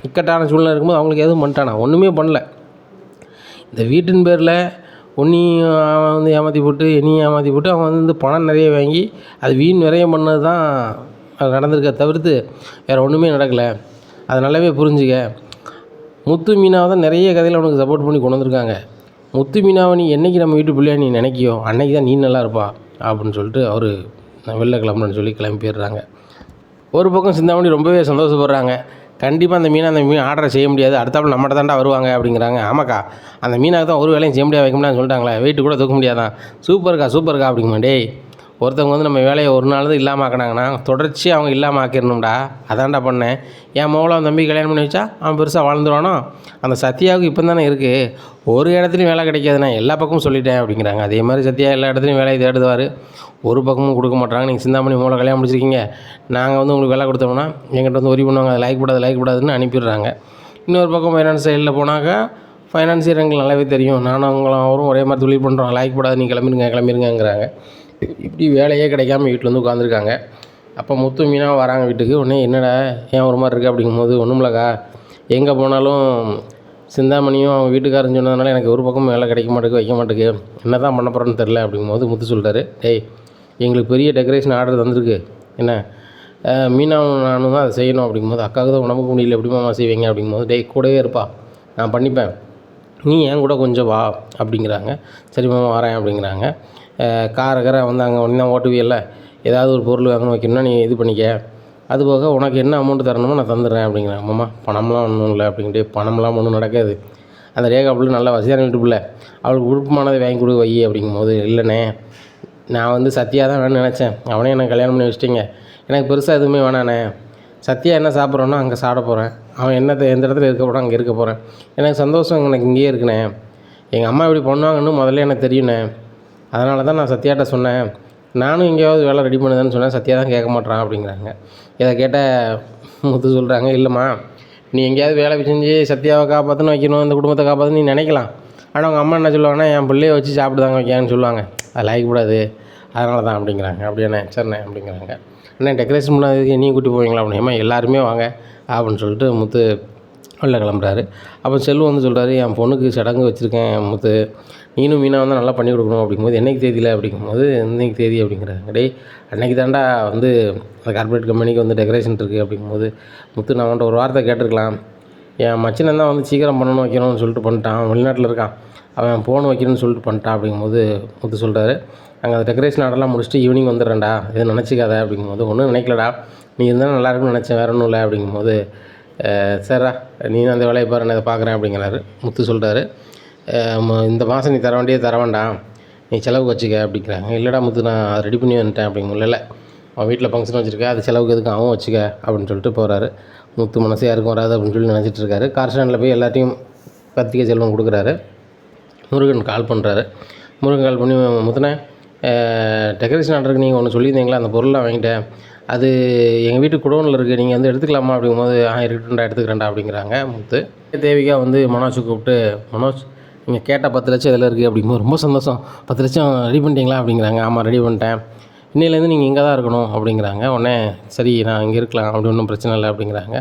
இக்கட்டான சூழ்நிலை இருக்கும்போது அவங்களுக்கு எதுவும் பண்ணிட்டானா, ஒன்றுமே பண்ணல, இந்த வீட்டின் பேரில் ஒன்றையும் அவன் வந்து ஏமாற்றி போட்டு என்னையும் ஏமாற்றி போட்டு அவன் வந்து பணம் நிறைய வாங்கி அது வீண் விரயம் பண்ணது தான் அது நடந்திருக்க தவிர்த்து வேறு ஒன்றுமே நடக்கலை, அதை நல்லாவே புரிஞ்சுக்க. முத்து மீனாவை தான் நிறைய கதையில் அவனுக்கு சப்போர்ட் பண்ணி கொண்டு வந்திருக்காங்க, முத்து மீனாவை நீ என்றைக்கு நம்ம வீட்டு பிள்ளையா நீ நினைக்கியோ அன்றைக்கி தான் நீ நல்லா இருப்பா அப்படின்னு சொல்லிட்டு அவர் வெளில கிளம்புன்னு சொல்லி கிளம்பி போயிடுறாங்க. ஒரு பக்கம் சிந்தாமணி ரொம்பவே சந்தோஷப்படுறாங்க, கண்டிப்பாக அந்த மீன் ஆர்டரை செய்ய முடியாது, அடுத்தாப்புல நம்மகிட்ட தாண்டா வருவாங்க அப்படிங்கிறாங்க. ஆமாக்கா அந்த மீனாக தான் ஒரு வேலையும் செய்ய முடியாது வைக்க முடியாதுன்னு சொல்லிட்டாங்களே, வெயிட்டு கூட தூக்க முடியாதான், சூப்பர்க்கா அப்படிங்குமா. டேய் ஒருத்தவங்க வந்து நம்ம வேலையை ஒரு நாள் தான் இல்லாமல் ஆக்கினாங்கன்னா தொடர்ச்சி அவங்க இல்லாமல் ஆக்கிடணும்டா. அதான்டா பண்ணேன். என் மோளை அவன் தம்பி கல்யாணம் பண்ணி வச்சா அவன் பெருசாக வாழ்ந்துருவானோ. அந்த சத்யாவுக்கு இப்போ தானே இருக்குது, ஒரு இடத்துலையும் வேலை கிடைக்காதுண்ணே, எல்லா பக்கமும் சொல்லிட்டேன் அப்படிங்கிறாங்க. அதே மாதிரி சத்யா எல்லா இடத்துலையும் வேலையை தேடுவார், ஒரு பக்கமும் கொடுக்க மாட்டாங்க. நீங்கள் சிந்தாமணி மூளை கல்யாணம் முடிச்சிருக்கீங்க, நாங்கள் வந்து உங்களுக்கு வேலை கொடுத்தோம்னா எங்கிட்ட வந்து ஒரி பண்ணுவாங்க, அது லைக் கூடாதுன்னு அனுப்பிடுறாங்க. இன்னொரு பக்கம் ஃபைனான்ஸ் சைடில் போனாக்கா ஃபைனான்சியர் எங்களுக்கு நல்லாவே தெரியும், நானும் அவரும் ஒரே மாதிரி தொழில் பண்ணுறோம், லைக் கூடாது, நீங்கள் கிளம்பிருங்கிறாங்க. இப்படி வேலையே கிடைக்காம வீட்டில் வந்து உட்காந்துருக்காங்க. அப்போ முத்து மீனா வராங்க வீட்டுக்கு. உடனே என்னடா ஏன் ஒரு மாதிரி இருக்குது அப்படிங்கும்போது, ஒன்றுமில்லக்கா, எங்கே போனாலும் சிந்தாமணியும் அவங்க வீட்டுக்காரன்னு சொன்னதுனால எனக்கு ஒரு பக்கமும் வேலை கிடைக்க மாட்டேங்குது, வைக்க மாட்டேங்குது, என்ன தான் பண்ண போகிறேன்னு தெரில அப்படிங்கும்போது முத்து சொல்லிட்டாரு, டேய் எங்களுக்கு பெரிய டெக்கரேஷன் ஆர்டர் தந்திருக்கு, என்ன மீனாவும் நானும் தான் அதை செய்யணும் அப்படிங்கும்போது, அக்காவுக்கு தான் உடம்புக்கு முடியல, எப்படிமா செய்வீங்க அப்படிங்கும்போது, டேய் கூடவே இருப்பா, நான் பண்ணிப்பேன், நீ ஏன் கூட கொஞ்சம் வா அப்படிங்கிறாங்க. சரி மாமா வரேன் அப்படிங்கிறாங்க. காரை வந்தாங்க, ஒன்று தான் ஓட்டுவியல்ல, ஏதாவது ஒரு பொருள் வாங்கணும் வைக்கணும்னா நீ இது பண்ணிக்க, அதுபோக உனக்கு என்ன அமௌண்ட்டு தரணுமோ நான் தந்துடுறேன் அப்படிங்கிறாங்க. மாமா பணம்லாம் ஒன்றும் இல்லை அப்படின்ட்டு, பணம்லாம் ஒன்றும் நடக்காது, அந்த ரேகா பிள்ளை நல்லா வசதியான வீட்டு பிள்ளை, அவளுக்கு விருப்பமானதை வாங்கி கொடு வை அப்படிங்கும்போது, இல்லைண்ணே நான் வந்து சத்யா தான் வேணும்னு நினச்சேன், அவனே எனக்கு கல்யாணம் பண்ணி வச்சிட்டிங்க, எனக்கு பெருசாக எதுவுமே வேணாண்ணே, சத்யா என்ன சாப்பிட்றோன்னா அங்கே சாப்பிட போகிறேன், அவன் எந்த இடத்துல இருக்க போகிறான் அங்கே இருக்க போகிறேன், எனக்கு சந்தோஷம் எனக்கு இங்கேயே இருக்குண்ணே, எங்கள் அம்மா இப்படி பண்ணுவாங்கன்னு முதல்ல எனக்கு தெரியுண்ணே, அதனால தான் நான் சத்யாட்ட சொன்னேன், நானும் எங்கேயாவது வேலை ரெடி பண்ணுதுன்னு சொன்னேன், சத்யா தான் கேட்க மாட்டேறான் அப்படிங்கிறாங்க. இதை கேட்ட முத்து சொல்கிறாங்க, இல்லைம்மா நீ எங்கேயாவது வேலை செஞ்சு சத்யாவை காப்பாற்றுன்னு வைக்கணும், இந்த குடும்பத்தை காப்பாற்றுன்னு நீ நினைக்கலாம், ஆனால் அவங்க அம்மா என்ன சொல்லுவாங்கன்னா என் பிள்ளைய வச்சு சாப்பிடுதாங்க வைக்கான்னு சொல்லுவாங்க, அது லாய்க்கூடாது, அதனால தான் அப்படிங்கிறாங்க. அப்படியாண்ணே சரிண்ணே அப்படிங்கிறாங்க. அண்ணே டெக்கரேஷன் பண்ணாததுக்கு நீ கூட்டி போவீங்களா அப்படின்னா, எல்லாருமே வாங்க அப்படின்னு சொல்லிட்டு முத்து வெளில கிளம்புறாரு. அப்போ செல்வம் வந்து சொல்கிறாரு, என் பொண்ணுக்கு சடங்கு வச்சுருக்கேன் முத்து, நீனும் மீனா வந்து நல்லா பண்ணி கொடுக்கணும் அப்படிங்கும்போது, என்னைக்கு தேதியில் அப்படிங்கும்போது, இன்னைக்கு தேதி அப்படிங்கிறாங்க. டேய் அன்றைக்கி தாண்டா வந்து அந்த கார்பரேட் கம்பெனிக்கு வந்து டெக்கரேஷன் இருக்குது அப்படிங்கும்போது, முத்து நான் அவன்கிட்ட ஒரு வார்த்தை கேட்டிருக்கலாம், என் மச்சினன் தான் வந்து சீக்கிரம் பண்ணணும் வைக்கணும்னு சொல்லிட்டு பண்ணிட்டான், அவன் வெளிநாட்டில் இருக்கான், அவன் ஃபோன் வைக்கணும்னு சொல்லிட்டு பண்ணிட்டான் அப்படிங்கும்போது முத்து சொல்கிறாரு, அங்கே அந்த டெக்கரேஷன் ஆர்டர்லாம் முடிச்சுட்டு ஈவினிங் வந்துடுறேன்டா, எதுவும் நினச்சிக்காத அப்படிங்கும்போது, ஒன்றும் நினைக்கலடா, நீ இருந்தாலும் நல்லாயிருக்குன்னு நினச்சேன், வேறு ஒன்றும் இல்லை அப்படிங்கும்போது, சரிடா நீ அந்த வேலையை பாரு, நான் இதை பார்க்குறேன் அப்படிங்கிறாரு. முத்து சொல்கிறாரு, இந்த மாதம் நீ தர வேண்டியது தர வேண்டாம், நீ செலவுக்கு வச்சுக்க அப்படிங்கிறாங்க. இல்லைடா முத்து நான் அதை ரெடி பண்ணி வந்துட்டேன் அப்படிங்கும்போது, இல்லை அவன் வீட்டில் ஃபங்க்ஷன் வச்சுருக்கேன், அது செலவுக்கு எதுக்கு அவன் வச்சுக்க அப்படின்னு சொல்லிட்டு போகிறாரு. முத்து மனசே யாருக்கும் வராது அப்படின்னு சொல்லி நினச்சிட்டு இருக்காரு. கார் ஸ்டாண்டில் போய் எல்லாத்தையும் பத்திரிக்கை செல்வம் கொடுக்குறாரு. முருகன் கால் பண்ணுறாரு. முருகன் கால் பண்ணி, முத்துனே டெக்கரேஷன் ஆர்டருக்கு நீங்கள் ஒன்று சொல்லியிருந்தீங்களா, அந்த பொருள்லாம் வாங்கிட்டேன், அது எங்கள் வீட்டு குடோனில் இருக்குது, நீங்கள் வந்து எடுத்துக்கலாமா அப்படிங்கும்போது, இருக்கட்டும்டா எடுத்துக்கிறேன்டா அப்படிங்கிறாங்க முத்து. தேவிகா வந்து மனோஜை கூப்பிட்டு, மனோஜ் நீங்கள் கேட்டால் 10 லட்சம் இதில் இருக்குது அப்படிங்கும்போது, ரொம்ப சந்தோஷம், 10 லட்சம் ரெடி பண்ணிட்டீங்களா அப்படிங்கிறாங்க. ஆமாம் ரெடி பண்ணிட்டேன், இன்னையிலேருந்து நீங்கள் இங்கே தான் இருக்கணும் அப்படிங்கிறாங்க. உடனே சரி நான் இங்கே இருக்கலாம், அப்படி ஒன்றும் பிரச்சனை இல்லை அப்படிங்கிறாங்க.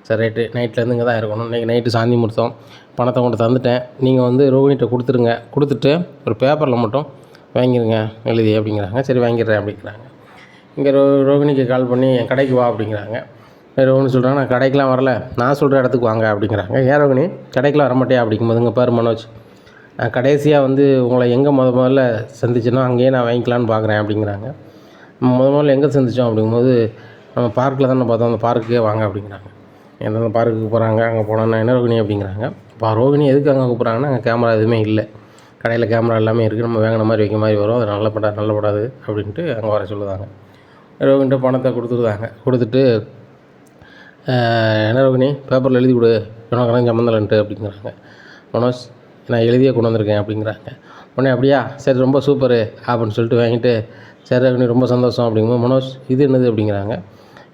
சரி ரைட்டு, நைட்லேருந்து இங்கே தான் இருக்கணும், இன்றைக்கி நைட்டு சாந்தி முகூர்த்தம், பணத்தை கொண்டு தந்துட்டேன், நீங்கள் வந்து ரோகிணிகிட்ட கொடுத்துருங்க, கொடுத்துட்டு ஒரு பேப்பரில் மட்டும் வாங்கிடுங்க எழுதி அப்படிங்கிறாங்க. சரி வாங்கிடுறேன் அப்படிங்கிறாங்க. இங்கே ரோகிணிக்கு கால் பண்ணி என் கடைக்கு வா அப்படிங்கிறாங்க. ரோகிணி சொல்கிறாங்க, நான் கடைக்கெலாம் வரல, நான் சொல்கிற இடத்துக்கு வாங்க அப்படிங்கிறாங்க. ஏன் ரோகிணி கடைக்கெலாம் வரமாட்டேயா அப்படிங்கும்போது, இங்கே பாரு மனோஜ், நான் கடைசியாக வந்து உங்களை எங்கே முதல்ல சந்திச்சேனோ அங்கேயே நான் வாங்கிக்கலான்னு பார்க்குறேன் அப்படிங்கிறாங்க. முதல்ல எங்கே சந்தித்தோம் அப்படிங்கும்போது, நம்ம பார்க்கில் தானே பார்த்தோம், அந்த பார்க்குக்கே வாங்க அப்படிங்கிறாங்க. எந்தெந்த பார்க்குக்கு போகிறாங்க, அங்கே போனோன்னா என்ன ரோகிணி அப்படிங்கிறாங்க. இப்போ ரோகிணி எதுக்கு அங்கே கூப்பிட்றாங்கன்னா, அங்கே கேமரா எதுவுமே இல்லை, கடையில் கேமரா எல்லாமே இருக்குது, நம்ம வாங்கின மாதிரி வைக்க மாதிரி வரும், அது நல்லப்படாது அப்படின்ட்டு அங்கே வர சொல்லுதாங்க. ரோகிணிட்ட பணத்தை கொடுத்துட்டு என்ன ரோகிணி பேப்பரில் எழுதி கொடு, உனக்கு சம்மந்தலன்ட்டு அப்படிங்கிறாங்க. மனோஜ் நான் எழுதியே கொண்டு வந்திருக்கேன் அப்படிங்கிறாங்க. உடனே அப்படியா சரி ரொம்ப சூப்பரு அப்படின்னு சொல்லிட்டு வாங்கிட்டு, சரி ரோகிணி ரொம்ப சந்தோஷம் அப்படிங்கும்போது, மனோஜ் இது என்னது அப்படிங்கிறாங்க.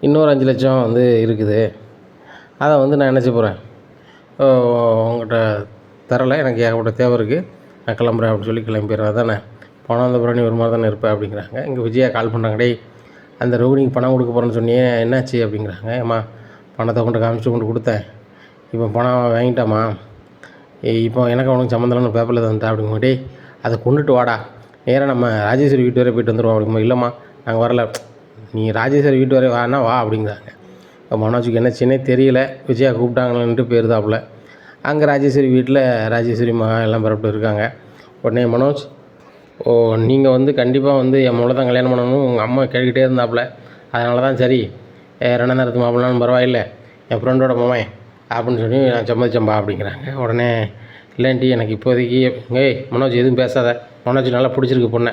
இன்னொரு 5 லட்சம் வந்து இருக்குது, அதை வந்து நான் என்ன செய்ய போகிறேன், உங்கள்கிட்ட தரலை, எனக்கு ஏகப்பட்ட தேவை இருக்குது, நான் கிளம்புறேன் அப்படின்னு சொல்லி கிளம்பிடுறேன், தானே பணம் வந்த பிறகு ஒரு மாதிரி தானே இருப்பேன் அப்படிங்கிறாங்க. இங்கே விஜயா கால் பண்ணுறாங்க, டேய் அந்த ரோகிணிக்கு பணம் கொடுக்க போகிறேன்னு சொன்னியே என்னாச்சு அப்படிங்கிறாங்க. ஏம்மா பணத்தை கொண்டு கொடுத்தேன், இப்போ பணம் வாங்கிட்டாம்மா, இப்போ எனக்கு அவனுக்கு சம்மந்தம்னு பேப்பரில் தந்துட்டேன் அப்படிங்கும்போது, டேய் அதை கொண்டுட்டு வாடா, நேராக நம்ம ராஜேஸ்வரி வீட்டு வரை போய்ட்டு வந்துடுவோம் அப்படிங்கும்போது, இல்லைம்மா நாங்கள் வரல, நீ ராஜேஸ்வரி வீட்டு வரை வானா வா அப்படிங்கிறாங்க. இப்போ மனோஜுக்கு என்ன சின்னே தெரியல, விஜயா கூப்பிட்டாங்களேன்ட்டு போயிருந்தாப்புல. அங்கே ராஜேஸ்வரி வீட்டில் ராஜேஸ்வரி மகா எல்லாம் பிறப்பிட்டு இருக்காங்க. உடனே மனோஜ், நீங்கள் வந்து கண்டிப்பாக வந்து என் மூளை தான் கல்யாணம் பண்ணணும் உங்கள் அம்மா கேட்டுக்கிட்டே இருந்தாப்புல, அதனால தான் சரி 2ஆம் தரத்து மாப்பிள்ளான்னு பரவாயில்லை, என் ஃப்ரெண்டோட மாமன் அப்படின்னு சொல்லி நான் சம்மதிச்சம்பா அப்படிங்கிறாங்க. உடனே இல்லைன்ட்டி எனக்கு இப்போதைக்கு, ஏய் மனோஜ் எதுவும் பேசாத, மனோஜ் நல்லா பிடிச்சிருக்கு பொண்ணை,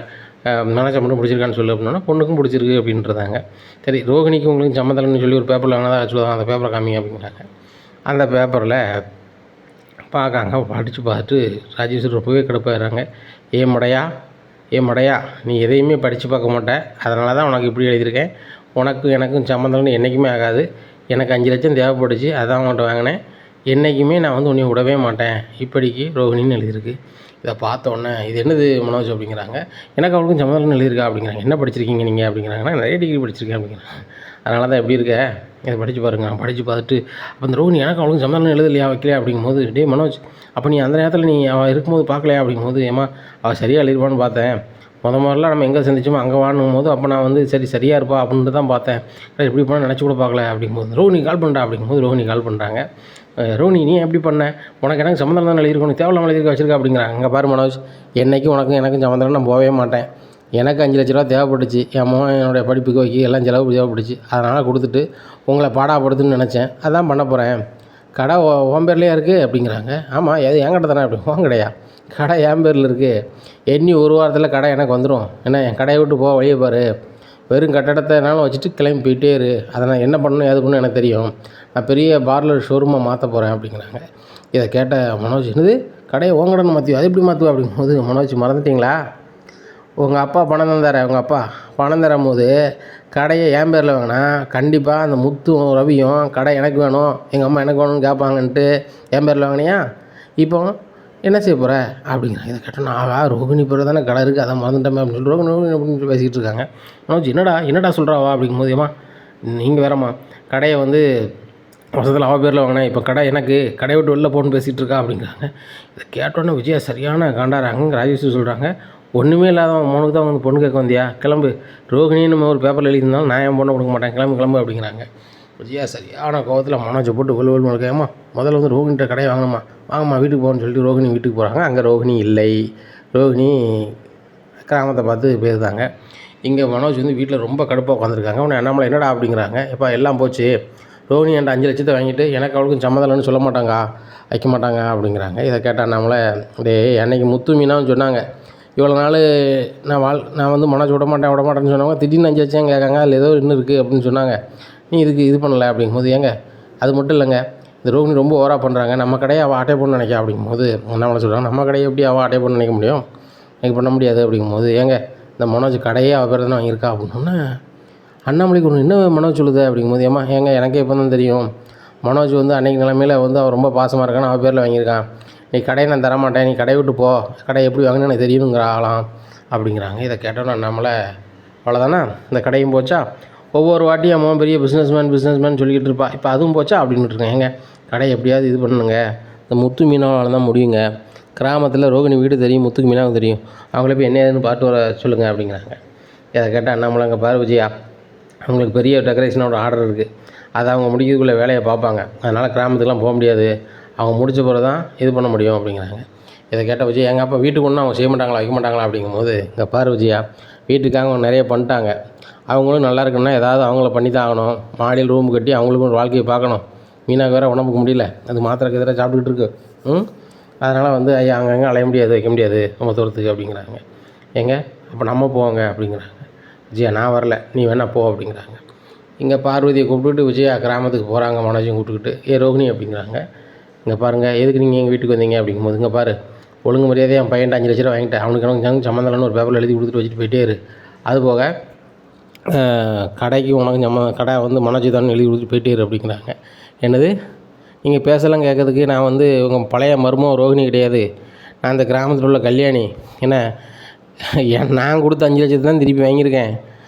மனோஜை மட்டும் பிடிச்சிருக்கான்னு சொல்லு அப்படின்னா பொண்ணுக்கும் பிடிச்சிருக்கு அப்படின்றதாங்க. சரி ரோகிணிக்கு உங்களுக்கு சம்மந்தம்னு சொல்லி ஒரு பேப்பரில் வேணால் சொல்லுவாங்க, அந்த பேப்பரை காமிங்க அப்படிங்கிறாங்க. அந்த பேப்பரில் பார்க்காங்க. படித்து பார்த்துட்டு ராஜேஸ்வரி ரொம்பவே கடுப்பாயிடுறாங்க. ஏ மடையா நீ எதையுமே படித்து பார்க்க மாட்டேன், அதனால தான் உனக்கு இப்படி எழுதியிருக்கேன். எனக்கும் சம்மந்தம்னு என்றைக்குமே ஆகாது. எனக்கு 5 லட்சம் தேவைப்பட்டுச்சு, அதான் உன்கிட்ட வாங்கினேன். என்றைக்குமே நான் வந்து உன்னை விடவே மாட்டேன். இப்படிக்கு ரோகிணின்னு எழுதியிருக்கு. இதை பார்த்தோன்னே இது என்னது மனோஜ் அப்படிங்கிறாங்க. எனக்கு அவளுக்கும் சம்மந்தம்னு எழுதியிருக்கா அப்படிங்கிறாங்க. என்ன படிச்சிருக்கீங்க நீங்கள் அப்படிங்கிறாங்கன்னா, நிறைய டிகிரி படிச்சிருக்கேன் அப்படிங்கிறாங்க. அதனால தான் எப்படி இருக்க, இதை படித்து பாருங்க. படித்து பார்த்துட்டு அப்போ இந்த ரோகிணி எனக்கு அவளுக்கும் சம்மந்தம்னு எழுதலையா வைக்கலையா அப்படிங்கும்போது, டே மனோஜ் அப்போ நீ அந்த நேரத்தில் அவள் இருக்கும்போது பார்க்கலையா அப்படிங்கும்போது, ஏம்மா அவள் சரியாக எழுதிருப்பான்னு பார்த்தேன். முதல்ல நம்ம எங்கே சந்திச்சோமோ அங்கே வாங்கும்போது அப்போ நான் வந்து சரியாக இருப்பா அப்படின்ட்டு தான் பார்த்தேன். இப்படி போனால் நினச்சி கூட பார்க்கல அப்படிங்கும்போது, ரோஹிணி கால் பண்ணுறா அப்படிங்கும்போது ரோஹிணி கால் பண்ணுறாங்க. ரோஹிணி நீ எப்படி பண்ண, எனக்கு சம்மந்தம் தான் எழுதியிருக்கணும், நீ தேவையில்லாமல் எழுதியிருக்க வச்சிருக்கா அப்படிங்கிறாங்க. அங்கே பாரு மனோஜ், என்றைக்கும் எனக்கும் சம்மந்தம் நான் போகவே மாட்டேன். எனக்கு 5 லட்ச ரூபா தேவைப்பட்டுச்சு, என்னுடைய படிப்புக்கு வைக்க எல்லாம் செலவு தேவைப்பட்டுச்சு, அதனால் கொடுத்துட்டு உங்களை பாடாப்படுத்துன்னு நினச்சேன், அதான் பண்ண போகிறேன். கடை உன் பேர்லேயே இருக்குது அப்படிங்கிறாங்க. ஆமாம் எது என்கிட்ட தானே அப்படி உன் கடையா, கடை என் பேரில் இருக்குது, எண்ணி ஒரு வாரத்தில் கடை எனக்கு வந்துடும், ஏன்னா என் கடையை விட்டு போக வழியை பாரு, வெறும் கட்டடத்தைனாலும் வச்சுட்டு கிளம்பி போயிட்டே இரு, அதை நான் என்ன பண்ணணும் ஏது பண்ணணும் எனக்கு தெரியும், நான் பெரிய பார்லர் ஷோரூமாக மாற்ற போகிறேன் அப்படிங்கிறாங்க. இதை கேட்ட மனோஜ், என்னது கடையை உங்கடன்னு மாற்றுவோம், அது எப்படி மாற்றுவோம் அப்படிங்கும்போது, மனோஜ் மறந்துட்டிங்களா, உங்கள் அப்பா பணம் தந்தார், உங்கள் அப்பா பணம் தரும்போது கடையை என் பேரில் வாங்கினா கண்டிப்பாக அந்த முத்தும் ரவியும் கடை எனக்கு வேணும், எங்கள் அம்மா எனக்கு வேணும்னு கேட்பாங்கன்ட்டு என் பேரில் வாங்கினியா, இப்போ என்ன செய்ய போகிற அப்படிங்கிறாங்க. இதை கேட்டால் நான் ரோகிணி பேர் தானே கடை இருக்குது, அதை மறந்துட்டேன் அப்படின்னு சொல்லி ரோகிணி அப்படின்னு பேசிக்கிட்டு இருக்காங்க. மனோஜ் என்னடா சொல்கிறாவா அப்படிங்கும்போது, ஏம்மா நீங்கள் வேறம்மா கடையை வந்து வருஷத்தில் அவள் பேரில் வாங்கினேன், இப்போ கடை எனக்கு, கடையை விட்டு வெளில போகணுன்னு பேசிகிட்டு இருக்கா அப்படிங்கிறாங்க. இதை கேட்டோன்னே விஜயா சரியான காண்டாராங்க. ராஜேஸ்வரி சொல்கிறாங்க, ஒன்றுமே இல்லாதவன் மோனுக்கு தான் வந்து பொண்ணு கேட்க வந்தியா, கிளம்பு, ரோகிணின்னு நம்ம ஒரு பேப்பரில் எழுதியிருந்தாலும் நான் என் பொண்ணை கொடுக்க மாட்டேன், கிளம்பு அப்படிங்கிறாங்க. விஜயா சரியான கோவத்தில் மனோஜை போட்டு வெளு முழுக்கையம்மா முதல்ல வந்து ரோகிணிகிட்ட கடையை வாங்கம்மா வீட்டுக்கு போகணும்னு சொல்லிட்டு ரோகிணி வீட்டுக்கு போகிறாங்க. அங்கே ரோகிணி இல்லை, ரோகிணி கிராமத்தை பார்த்து போயிருந்தாங்க. இங்கே மனோஜ் வந்து வீட்டில் ரொம்ப கடுப்பாக உட்காந்துருக்காங்க. உன்னை அண்ணாமலை என்னடா அப்படிங்கிறாங்க. எப்போ எல்லாம் போச்சு, ரோகிணி என்கிட்ட 5 லட்சத்தை வாங்கிட்டு எனக்கு அவளுக்கும் சம்மதம்னு சொல்ல மாட்டாங்க, வைக்க மாட்டாங்க அப்படிங்கிறாங்க. இதை கேட்டால் அண்ணாமலை, அன்னைக்கு முத்து மீனான்னு சொன்னாங்க, இவ்வளோ நாள் நான் வந்து மனோஜ் விட மாட்டேன்னு சொன்னாங்க, திடீர்னு 5 லட்சம் கேட்காங்க, அதில் ஏதோ இன்னும் இருக்குது அப்படின்னு சொன்னாங்க, நீ இதுக்கு இது பண்ணலை அப்படிங்கும்போது, ஏங்க அது மட்டும் இல்லைங்க, இந்த ரோகிணி ரொம்ப ஓவராக பண்ணுறாங்க, நம்ம கடையை அவள் அட்டை பண்ண நினைக்க அப்படிங்கும்போது என்ன சொல்கிறாங்க, நம்ம கடையை எப்படி அவள் அட்டை பண்ண நினைக்க முடியும், எனக்கு பண்ண முடியாது அப்படிங்கும்போது, ஏங்க இந்த மனோஜ் கடையே அவள் பேர் தானே வாங்கியிருக்கா அப்படின்னோன்னே அண்ணாமலைக்கு ஒன்று என்ன மனோஜ் சொல்லுது அப்படிங்கும்போது, ஏங்க எனக்கே இப்போ தான் தெரியும், மனோஜ் வந்து அன்றைக்கி நிலைமையில் வந்து அவள் ரொம்ப பாசமாக இருக்கான்னு அவள் பேரில் வாங்கியிருக்கான், நீ கடையை நான் தரமாட்டேன், நீ கடையை விட்டு போ, கடையை எப்படி வாங்கினு எனக்கு தெரியணுங்கிற ஆளாம் அப்படிங்கிறாங்க. இதை கேட்டோன்னா நம்மளை அவ்வளோதானே, இந்த கடையும் போச்சா, ஒவ்வொரு வாட்டியும் அம்மா பெரிய பிஸ்னஸ்மேன் சொல்லிக்கிட்டு இருப்பா, இப்போ அதுவும் போச்சா அப்படின்ட்டு இருக்கேன். ஏங்க கடையை எப்படியாவது இது பண்ணுங்க, இந்த முத்து மீனாவால் தான் முடியுங்க, கிராமத்தில் ரோகிணி வீடு தெரியும், முத்துக்கு மீனாவும் தெரியும், அவங்கள போய் என்ன ஏதுன்னு பார்த்து வர சொல்லுங்கள் அப்படிங்கிறாங்க. இதை கேட்டால் அண்ணாமலை, அங்கே பாரு விஜயா, அவங்களுக்கு பெரிய டெக்கரேஷனோட ஆர்டர் இருக்குது, அதை அவங்க முடிக்கிறதுக்குள்ளே வேலையை பார்ப்பாங்க, அதனால் கிராமத்துக்குலாம் போக முடியாது, அவங்க முடித்த பிறகு தான் இது பண்ண முடியும் அப்படிங்கிறாங்க. இதை கேட்டால் விஜயா, எங்கள் அப்பா வீட்டுக்கு ஒன்றும் அவங்க செய்ய மாட்டாங்களா வைக்க மாட்டாங்களா அப்படிங்கும்போது, இங்கே பாரு விஜயா, வீட்டுக்காக அவங்க நிறைய பண்ணிட்டாங்க, அவங்களும் நல்லா இருக்குன்னா ஏதாவது அவங்கள பண்ணி தான் ஆகணும், மாடியில் ரூம் கட்டி அவங்களுக்கும் ஒரு வாழ்க்கையை பார்க்கணும், மீனாக வேறு உடம்புக்கு முடியல, அது மாத்திரைக்கு எதிராக சாப்பிட்டுக்கிட்டு இருக்கு, அதனால் வந்து ஐயா அங்கங்கே அலைய முடியாது வைக்க முடியாது நம்ம தூரத்துக்கு அப்படிங்கிறாங்க. ஏங்க அப்போ நம்ம போவாங்க அப்படிங்கிறாங்க. விஜயா நான் வரல, நீ வேணா போ அப்படிங்கிறாங்க. இங்கே பார்வதியை கூப்பிட்டுட்டு விஜயா கிராமத்துக்கு போகிறாங்க, மனோஜையும் கூப்பிட்டுக்கிட்டு, ரோகிணி அப்படிங்கிறாங்க. இங்கே பாருங்கள், எதுக்கு நீங்கள் எங்கள் வீட்டுக்கு வந்தீங்க அப்படிங்கும்போது, இங்கே பாரு ஒழுங்கு மரியாதையாக என் பையன்ட்ட 5 லட்ச ரூபா வாங்கிட்டேன், அவனுக்கு எனக்கு சம்மந்தம்னு ஒரு பேப்பரில் எழுதி கொடுத்துட்டு வச்சுட்டு போயிட்டே இரு, அதுபோக கடைக்கு உனக்கு கடை வந்து மனோஜ் தான் எழுதி கொடுத்துட்டு போயிட்டே இரு அப்படிங்கிறாங்க. என்னது நீங்கள் பேசலாம் கேட்கறதுக்கு, நான் வந்து உங்கள் பழைய மருமக ரோகிணி கிடையாது, நான் இந்த கிராமத்தில் உள்ள கல்யாணி, என்ன நான் கொடுத்த 5 லட்சத்தை தான் திருப்பி வாங்கியிருக்கேன்,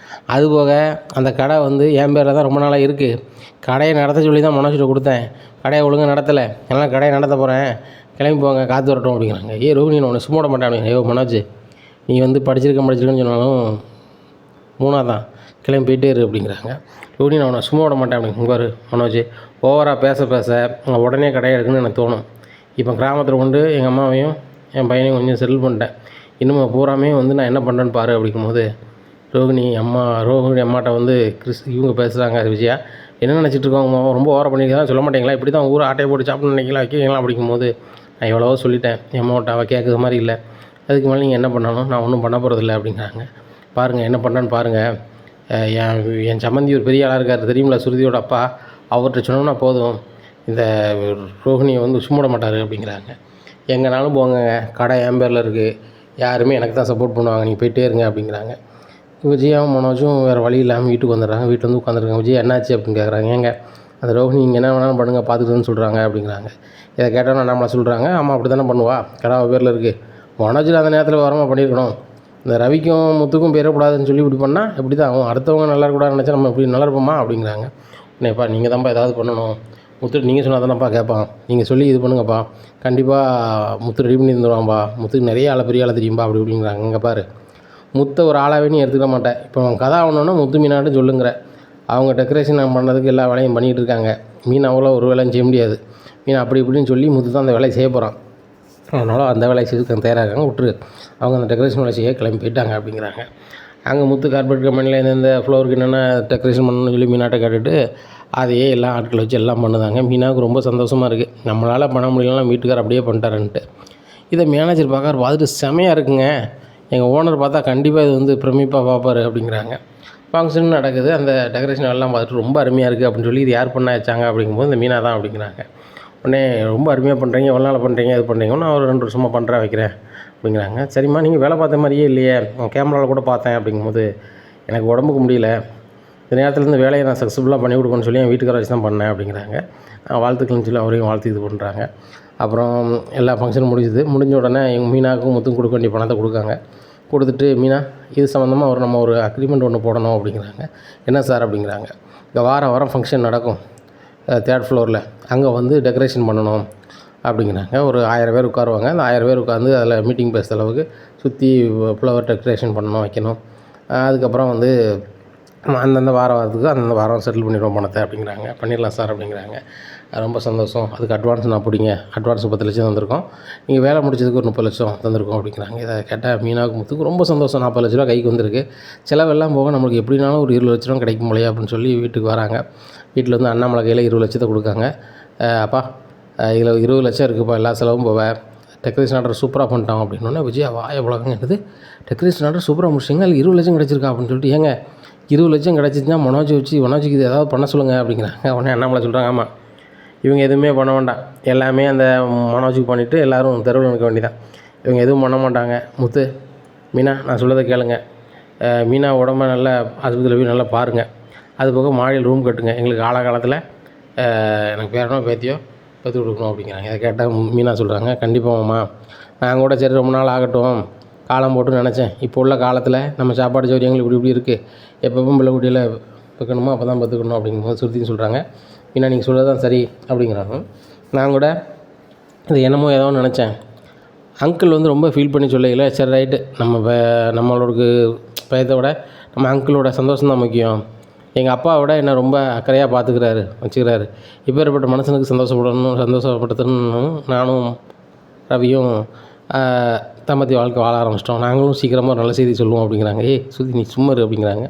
அதுபோக அந்த கடை வந்து என் பேரில் தான் ரொம்ப நாளாக இருக்குது, கடையை நடத்த சொல்லி தான் மனோஜ்கிட்ட கொடுத்தேன், கடையை ஒழுங்காக நடத்தலை, எல்லாம் கடையை நடத்த போகிறேன், கிளம்பி போங்க காற்று வரட்டும் அப்படிங்கிறாங்க. ரோகிணி நான் உன்னை சும்மா விட மாட்டேன் அப்படிங்க. மனோஜ் நீ வந்து படிச்சிருக்கேன்னு சொன்னாலும் 3 தான், கிளம்பி போயிட்டே இரு அப்படிங்கிறாங்க. ரோகிணி நான் உன்னை சும்மா விட மாட்டேன் அப்படிங்க. பாரு மனோஜ், ஓவராக பேச உடனே கடையை எடுக்குன்னு எனக்கு தோணும், இப்போ கிராமத்தில் கொண்டு எங்கள் அம்மாவையும் என் பையனையும் கொஞ்சம் செட்டில் பண்ணிட்டேன், இன்னும் பூராமே வந்து நான் என்ன பண்ணுறேன்னு பாரு அப்படிங்கும்போது, ரோகிணி அம்மாட்ட வந்து இவங்க பேசுகிறாங்க, விஜயா என்ன நினச்சிட்டு இருக்கோங்க, ரொம்ப ஓவராக பண்ணிக்கலாம் சொல்ல மாட்டீங்களா, இப்படி தான் ஊரை ஆட்டையை போட்டு சாப்பிட்ணும் நினைக்கலாம் வைக்கிறீங்களா அப்படிங்கும்போது, நான் எவ்வளவோ சொல்லிட்டேன், என் அம்மாவட்ட அவள் கேட்குற மாதிரி இல்லை, அதுக்கு மேலே நீங்கள் என்ன பண்ணாலும் நான் ஒன்றும் பண்ண போகிறதில்ல அப்படிங்கிறாங்க. பாருங்கள் என்ன பண்ணுறான்னு பாருங்கள். என் என் சம்மந்தி ஒரு பெரிய ஆளாக இருக்கார் தெரியுங்களா, சுருதியோட அப்பா. அவர்கிட்ட சொன்னோம்னா போதும், இந்த ரோஹிணியை வந்து சும்மா விட மாட்டார் அப்படிங்கிறாங்க. எங்கேனாலும் போங்கங்க, கடை என் பேரில் இருக்குது, யாருமே எனக்கு தான் சப்போர்ட் பண்ணுவாங்க, நீங்கள் போயிட்டே இருங்க அப்படிங்கிறாங்க. விஜயாவும் மனோஜும் வேறு வழி இல்லாமல் வீட்டுக்கு வந்துடுறாங்க. வீட்டில் வந்து உட்காந்துருக்காங்க. விஜய் என்னாச்சு அப்படின்னு கேட்குறாங்க. ஏங்க அந்த ரோஹிணி இங்கே என்ன வேணாலும் பண்ணுங்க, பார்த்துக்குதுன்னு சொல்கிறாங்க அப்படிங்கிறாங்க. இதை கேட்டோன்னா நம்மளை சொல்கிறாங்க, ஆமாம் அப்படி தானே பண்ணுவா, கடை பேரில் இருக்குது, மனோஜில் அந்த நேரத்தில் வரமாக பண்ணியிருக்கணும், இந்த ரவிக்கும் முத்துக்கும் பேரக்கூடாதுன்னு சொல்லி இப்படி பண்ணால் எப்படி தான் ஆகும், அடுத்தவங்க நல்லா இருக்கக்கூடாதுன்னு நினச்சா நம்ம இப்படி நல்லா இருப்போமா அப்படிங்கிறாங்க. என்னப்பா நீங்கள் தான்ப்பா ஏதாவது பண்ணணும், முத்து நீங்கள் சொன்னால் தானேப்பா கேட்பான், நீங்கள் சொல்லி இது பண்ணுங்கப்பா, கண்டிப்பாக முத்து ரெடி பண்ணி தந்துடுவான்ப்பா, முத்துக்கு நிறைய ஆளை பெரிய ஆளை தெரியும்பா அப்படி இப்படிங்கிறாங்க. இங்கே பாரு, முத்தை ஒரு ஆளாகவே நீ எடுத்துக்க மாட்டேன், இப்போ அவன் கதை ஆகணுன்னா முத்து மீனாட்டு சொல்லுங்கிற, அவங்க டெக்கரேஷன் பண்ணதுக்கு எல்லா வேலையும் பண்ணிகிட்டு இருக்காங்க, மீன் அவ்வளோ ஒரு வேலையும் செய்ய முடியாது, மீன் அப்படி இப்படின்னு சொல்லி முத்து தான் அந்த வேலையை செய்ய போகிறான், அதனால் அந்த வேலையை செய்து தயாராகிறாங்க, விட்டுரு, அவங்க அந்த டெக்கரேஷன் வேலை செய்ய கிளம்பி போயிட்டாங்க அப்படிங்கிறாங்க. அங்கே முத்து கார்பரேட் கம்பெனியில் இந்த ஃப்ளோருக்கு என்னென்ன டெக்கரேஷன் பண்ணணும்னு சொல்லி மீனாட்ட கேட்டுட்டு அதையே எல்லாம் ஆட்களை வச்சு எல்லாம் பண்ணுதாங்க. மீனாவுக்கு ரொம்ப சந்தோஷமாக இருக்குது, நம்மளால் பண்ண முடியலன்னா வீட்டுக்கார் அப்படியே பண்ணிட்டாருன்ட்டு. இதை மேனேஜர் பார்த்துட்டு செமையாக இருக்குங்க, எங்கள் ஓனர் பார்த்தா கண்டிப்பாக இது வந்து பிரமிப்பாக பார்ப்பார் அப்படிங்கிறாங்க. ஃபங்க்ஷன் நடக்குது, அந்த டெக்கரேஷன் எல்லாம் பார்த்துட்டு ரொம்ப அருமையாக இருக்குது அப்படின்னு சொல்லி, இது யார் பண்ண வச்சாங்க அப்படிங்கும்போது இந்த மீனா தான் அப்படிங்கிறாங்க. உடனே ரொம்ப அருமையாக பண்ணுறீங்க, எவ்வளோ நாள் பண்ணுறீங்க, இது பண்ணுறீங்க, நான் ஒரு 2 வருஷமாக பண்ணுறேன் வைக்கிறேன் அப்படிங்கிறாங்க. சரிம்மா நீங்கள் வேலை பார்த்த மாதிரியே இல்லையே, கேமராவில் கூட பார்த்தேன் அப்படிங்கும்போது, எனக்கு உடம்புக்கு முடியல, இந்த நேரத்தில் இந்த வேலையை நான் சக்ஸஸ்ஃபுல்லாக பண்ணி கொடுக்கணும்னு சொல்லி என் வீட்டுக்கார வச்சு தான் பண்ணேன் அப்படிங்கிறாங்க. வாழ்த்துக்கள்னு சொல்லி அவரையும் வாழ்த்து இது பண்ணுறாங்க. அப்புறம் எல்லா ஃபங்க்ஷனும் முடிஞ்ச உடனே எங்கள் மீனாவுக்கும் முத்துக்கும் கொடுக்க வேண்டிய பணத்தை கொடுத்துட்டு, மீனா இது சம்மந்தமாக நம்ம ஒரு அக்ரிமெண்ட் ஒன்று போடணும் அப்படிங்கிறாங்க. என்ன சார் அப்படிங்கிறாங்க. இங்கே வாரம் ஃபங்க்ஷன் நடக்கும் 3rd ஃப்ளோரில், அங்கே வந்து டெக்கரேஷன் பண்ணணும் அப்படிங்கிறாங்க. ஒரு 1000 பேர் உட்காருவாங்க, அந்த 1000 பேர் உட்காந்து அதில் மீட்டிங் பேசுகிற அளவுக்கு சுற்றி ஃப்ளவர் டெக்கரேஷன் பண்ணணும், வைக்கணும். அதுக்கப்புறம் வந்து அந்தந்த வாரத்துக்கு அந்தந்த வாரம் செட்டில் பண்ணிடுவோம் பணத்தை அப்படிங்கிறாங்க. பண்ணிடலாம் சார் அப்படிங்கிறாங்க. ரொம்ப சந்தோஷம், அதுக்கு அட்வான்ஸ் நான் பிடிங்க, அட்வான்ஸ் 10 லட்சம் தந்திருக்கோம், நீங்கள் வேலை முடிச்சதுக்கு ஒரு 30 லட்சம் தந்திருக்கோம் அப்படிங்கிறாங்க. இதை கேட்டால் மீனாவுக்கு முத்துக்கு ரொம்ப சந்தோஷம், 40 லட்ச ரூபா கைக்கு வந்திருக்கு, செலவெல்லாம் போக நம்மளுக்கு எப்படினாலும் ஒரு 20 லட்ச ரூபா கிடைக்கும் போலையா அப்படின்னு சொல்லி வீட்டுக்கு வராங்க. வீட்டில் வந்து அண்ணாமலை கையில் 20 லட்சத்தை கொடுக்காங்க. அப்பா இதில் 20 லட்சம் இருக்குதுப்பா, எல்லா செலவும் போவேன், டெக்கரேஷன் ஆர்டர் சூப்பராக பண்ணிட்டோம் அப்படின்னோடனே விஜயா வாய உலகங்கிறது, டெக்கரேஷன் ஆர்டர் சூப்பராக முடிச்சிங்க, அதில் 20 லட்சம் கிடச்சிருக்கா அப்படின்னு சொல்லிட்டு, ஏங்க 20 லட்சம் கிடச்சிச்சுன்னா மனோஜுக்கு இது ஏதாவது பண்ண சொல்லுங்கள் அப்படிங்கிறாங்க. உடனே அண்ணாமலை சொல்கிறாங்க, ஆமாம் இவங்க எதுவுமே பண்ண வேண்டாம், எல்லாமே அந்த மனோஜுக்கு பண்ணிவிட்டு எல்லோரும் தெருவில் நிற்க வேண்டியதான், இவங்க எதுவும் பண்ண மாட்டாங்க. முத்து மீனா நான் சொல்கிறத கேளுங்க, மீனா உடம்ப நல்லா ஆஸ்பத்திரியில் போய் நல்லா பாருங்கள், அது போக மாடியில் ரூம் கட்டுங்க, எங்களுக்கு காலகாலத்தில் எனக்கு பேரனோ பேத்தியோ பெற்று கொடுக்கணும் அப்படிங்கிறாங்க. இதை கேட்டால் மீனா சொல்கிறாங்க, கண்டிப்பாகம்மா நான் கூட சரி ரொம்ப நாள் ஆகட்டும் காலம் போட்டு நினச்சேன், இப்போ உள்ள காலத்தில் நம்ம சாப்பாடு சௌகரியங்கள் இப்படி இருக்குது, எப்பவும் பிள்ளை குட்டியில் வைக்கணுமோ அப்போ தான் பார்த்துக்கணும் அப்படிங்கும்போது சுருத்தின்னு சொல்கிறாங்க. மீனா நீங்கள் சொல்கிறது தான் சரி அப்படிங்கிறாங்க. நான் கூட இது என்னமோ ஏதோ நினச்சேன், அங்கிள் வந்து ரொம்ப ஃபீல் பண்ணி சொல்லல, சரி ரைட்டு, நம்மளோட பயத்தை விட நம்ம அங்கிளோட சந்தோஷம் தான் முக்கியம், எங்கள் அப்பாவோட என்னை ரொம்ப அக்கறையாக வச்சுக்கிறாரு, இப்பேற்பட்ட மனுஷனுக்கு சந்தோஷப்படுத்தணும் நானும் ரவியும் தம்பதி வாழ்க்கை வாழ ஆரம்பிச்சிட்டோம், நாங்களும் சீக்கிரமாக ஒரு நல்ல செய்தி சொல்லுவோம் அப்படிங்கிறாங்க. சுதி நீ சும்மாரு அப்படிங்கிறாங்க.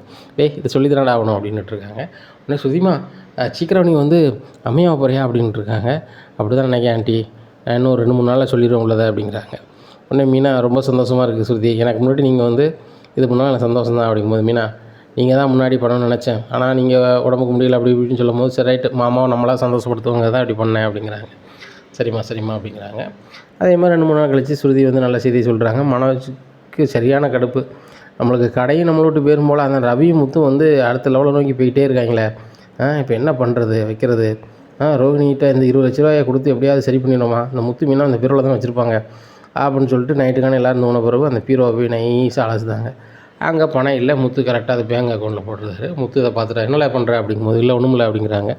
இதை சொல்லி தானடா ஆகணும் அப்படின்ட்டு இருக்காங்க. உடனே சுதிமா சீக்கிரம் நீ வந்து அமையாக போறியா அப்படின்ட்டு இருக்காங்க. அப்படி தான் நினைக்கிறேன் ஆண்டி, நான் இன்னும் 2-3 நாளில் சொல்லிடுவேன் உள்ளதை அப்படிங்கிறாங்க. உடனே மீனா ரொம்ப சந்தோஷமாக இருக்குது சுருதி, எனக்கு முன்னாடி நீங்கள் வந்து இது பண்ணால் எனக்கு சந்தோஷம் தான் அப்படிங்கும்போது, மீனா நீங்கள் தான் முன்னாடி பண்ணணும்னு நினச்சேன், ஆனால் நீங்கள் உடம்புக்கு முடியல அப்படி இப்படின்னு சொல்லும் போது, சரி ரைட்டு மாமாவை நம்மளாக சந்தோஷப்படுத்துவங்க தான் அப்படி பண்ணேன் அப்படிங்கிறாங்க. சரிம்மா அப்படிங்கிறாங்க. அதே மாதிரி 2-3 நாள் கழித்து சுருதி வந்து நல்ல செய்தி சொல்கிறாங்க. மனோஜுக்கு சரியான கடுப்பு, நம்மளுக்கு கடையும் நம்மளை விட்டு பேரும் போல், அந்த ரவியும் முத்தும் வந்து அடுத்த லெவலில் நோக்கி போய்கிட்டே இருக்காங்களே, இப்போ என்ன பண்ணுறது வைக்கிறது, ரோஹிணிகிட்ட இந்த 20 லட்ச ரூபாயை கொடுத்து எப்படியாவது சரி பண்ணிடணுமா, இந்த முத்து மீனா அந்த பீரோவில் தான் வச்சுருப்பாங்க அப்படின்னு சொல்லிட்டு நைட்டுக்கான எல்லோரும் தூங்கின பிறகு அந்த பீரோவை போய் நைஸாக அலசுதாங்க. அங்கே பணம் இல்லை, முத்து கரெக்டாக அது பேங்க் அக்கௌண்ட்டில் போட்டுருந்தாரு. முத்து இதை பார்த்துட்டா என்னல பண்ணுற அப்படிங்கும்போது, இல்லை ஒன்றும் இல்லை அப்படிங்கிறாங்க.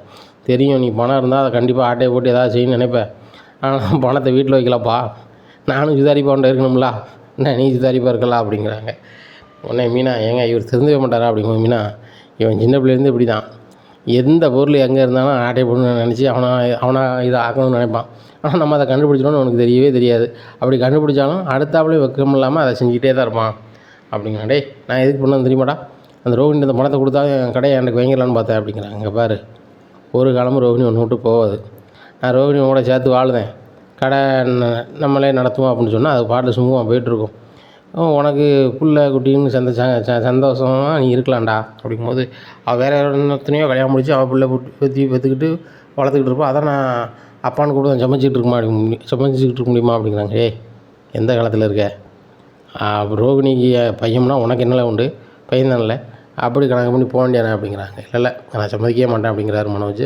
தெரியும் நீ பணம் இருந்தால் அதை கண்டிப்பாக ஆட்டையை போட்டு ஏதாவது செய்யணும்னு நினைப்பேன், ஆனால் பணத்தை வீட்டில் வைக்கலப்பா, நானும் சுதாரிப்பாண்ட இருக்கணும்ல, என்ன நீ சுதாரிப்பாக இருக்கலாம் அப்படிங்கிறாங்க. உடனே மீனா ஏங்க இவர் திருந்தவே மாட்டாரா அப்படிங்கும்போது, மீனா இவன் சின்ன பிள்ளைலேருந்து இப்படி தான், எந்த பொருள் எங்கே இருந்தாலும் ஆட்டையை போடணும்னு நினச்சி அவனா இதை ஆக்கணும்னு நினைப்பான், ஆனால் நம்ம அதை கண்டுபிடிச்சிடணும்னு அவனுக்கு தெரியவே தெரியாது, அப்படி கண்டுபிடிச்சாலும் அடுத்தாப்புலேயும் வெக்கம் இல்லாமல் அதை செஞ்சுக்கிட்டே தான் இருப்பான் அப்படிங்கிறான். டேய் நான் எதுக்கு பண்ணணும் தெரியுமாடா, அந்த ரோஹிணி அந்த பணத்தை கொடுத்தா என் கடையை எனக்கு வாங்கிடலான்னு பார்த்தேன் அப்படிங்கிறாங்க. இங்கே பாரு, ஒரு காலமும் ரோஹிணி ஒன்று விட்டு போகாது, நான் ரோஹிணியோட சேர்த்து வாழ்ந்தேன், கடை நம்மளே நடத்துவோம் அப்படின்னு சொன்னால் அது பாட்டில் சும்மா போயிட்டுருக்கும், உனக்கு புள்ள குட்டின்னு சந்தோஷமா நீ இருக்கலாம்டா அப்படிங்கும்போது அவள் வேறு எத்தனையோ கல்யாணம் முடிச்சு அவள் புள்ள குட்டி பெற்றுக்கிட்டு வளர்த்துக்கிட்டு இருப்பாள். அதை நான் அப்பான்னு கூப்பிட்டு சமைச்சிக்கிட்டு இருக்க முடியுமா அப்படிங்கிறாங்க. ஏய் எந்த காலத்தில் இருக்க? ரோகிணிக்கு பையன்னா உனக்கு என்னல உண்டு? பையன் தானல, அப்படி கணக்கு பண்ணி போக வேண்டியதானே அப்படிங்கிறாங்க. இல்லை நான் சம்மதிக்கவே மாட்டேன் அப்படிங்கிறாரு மனோஜ்.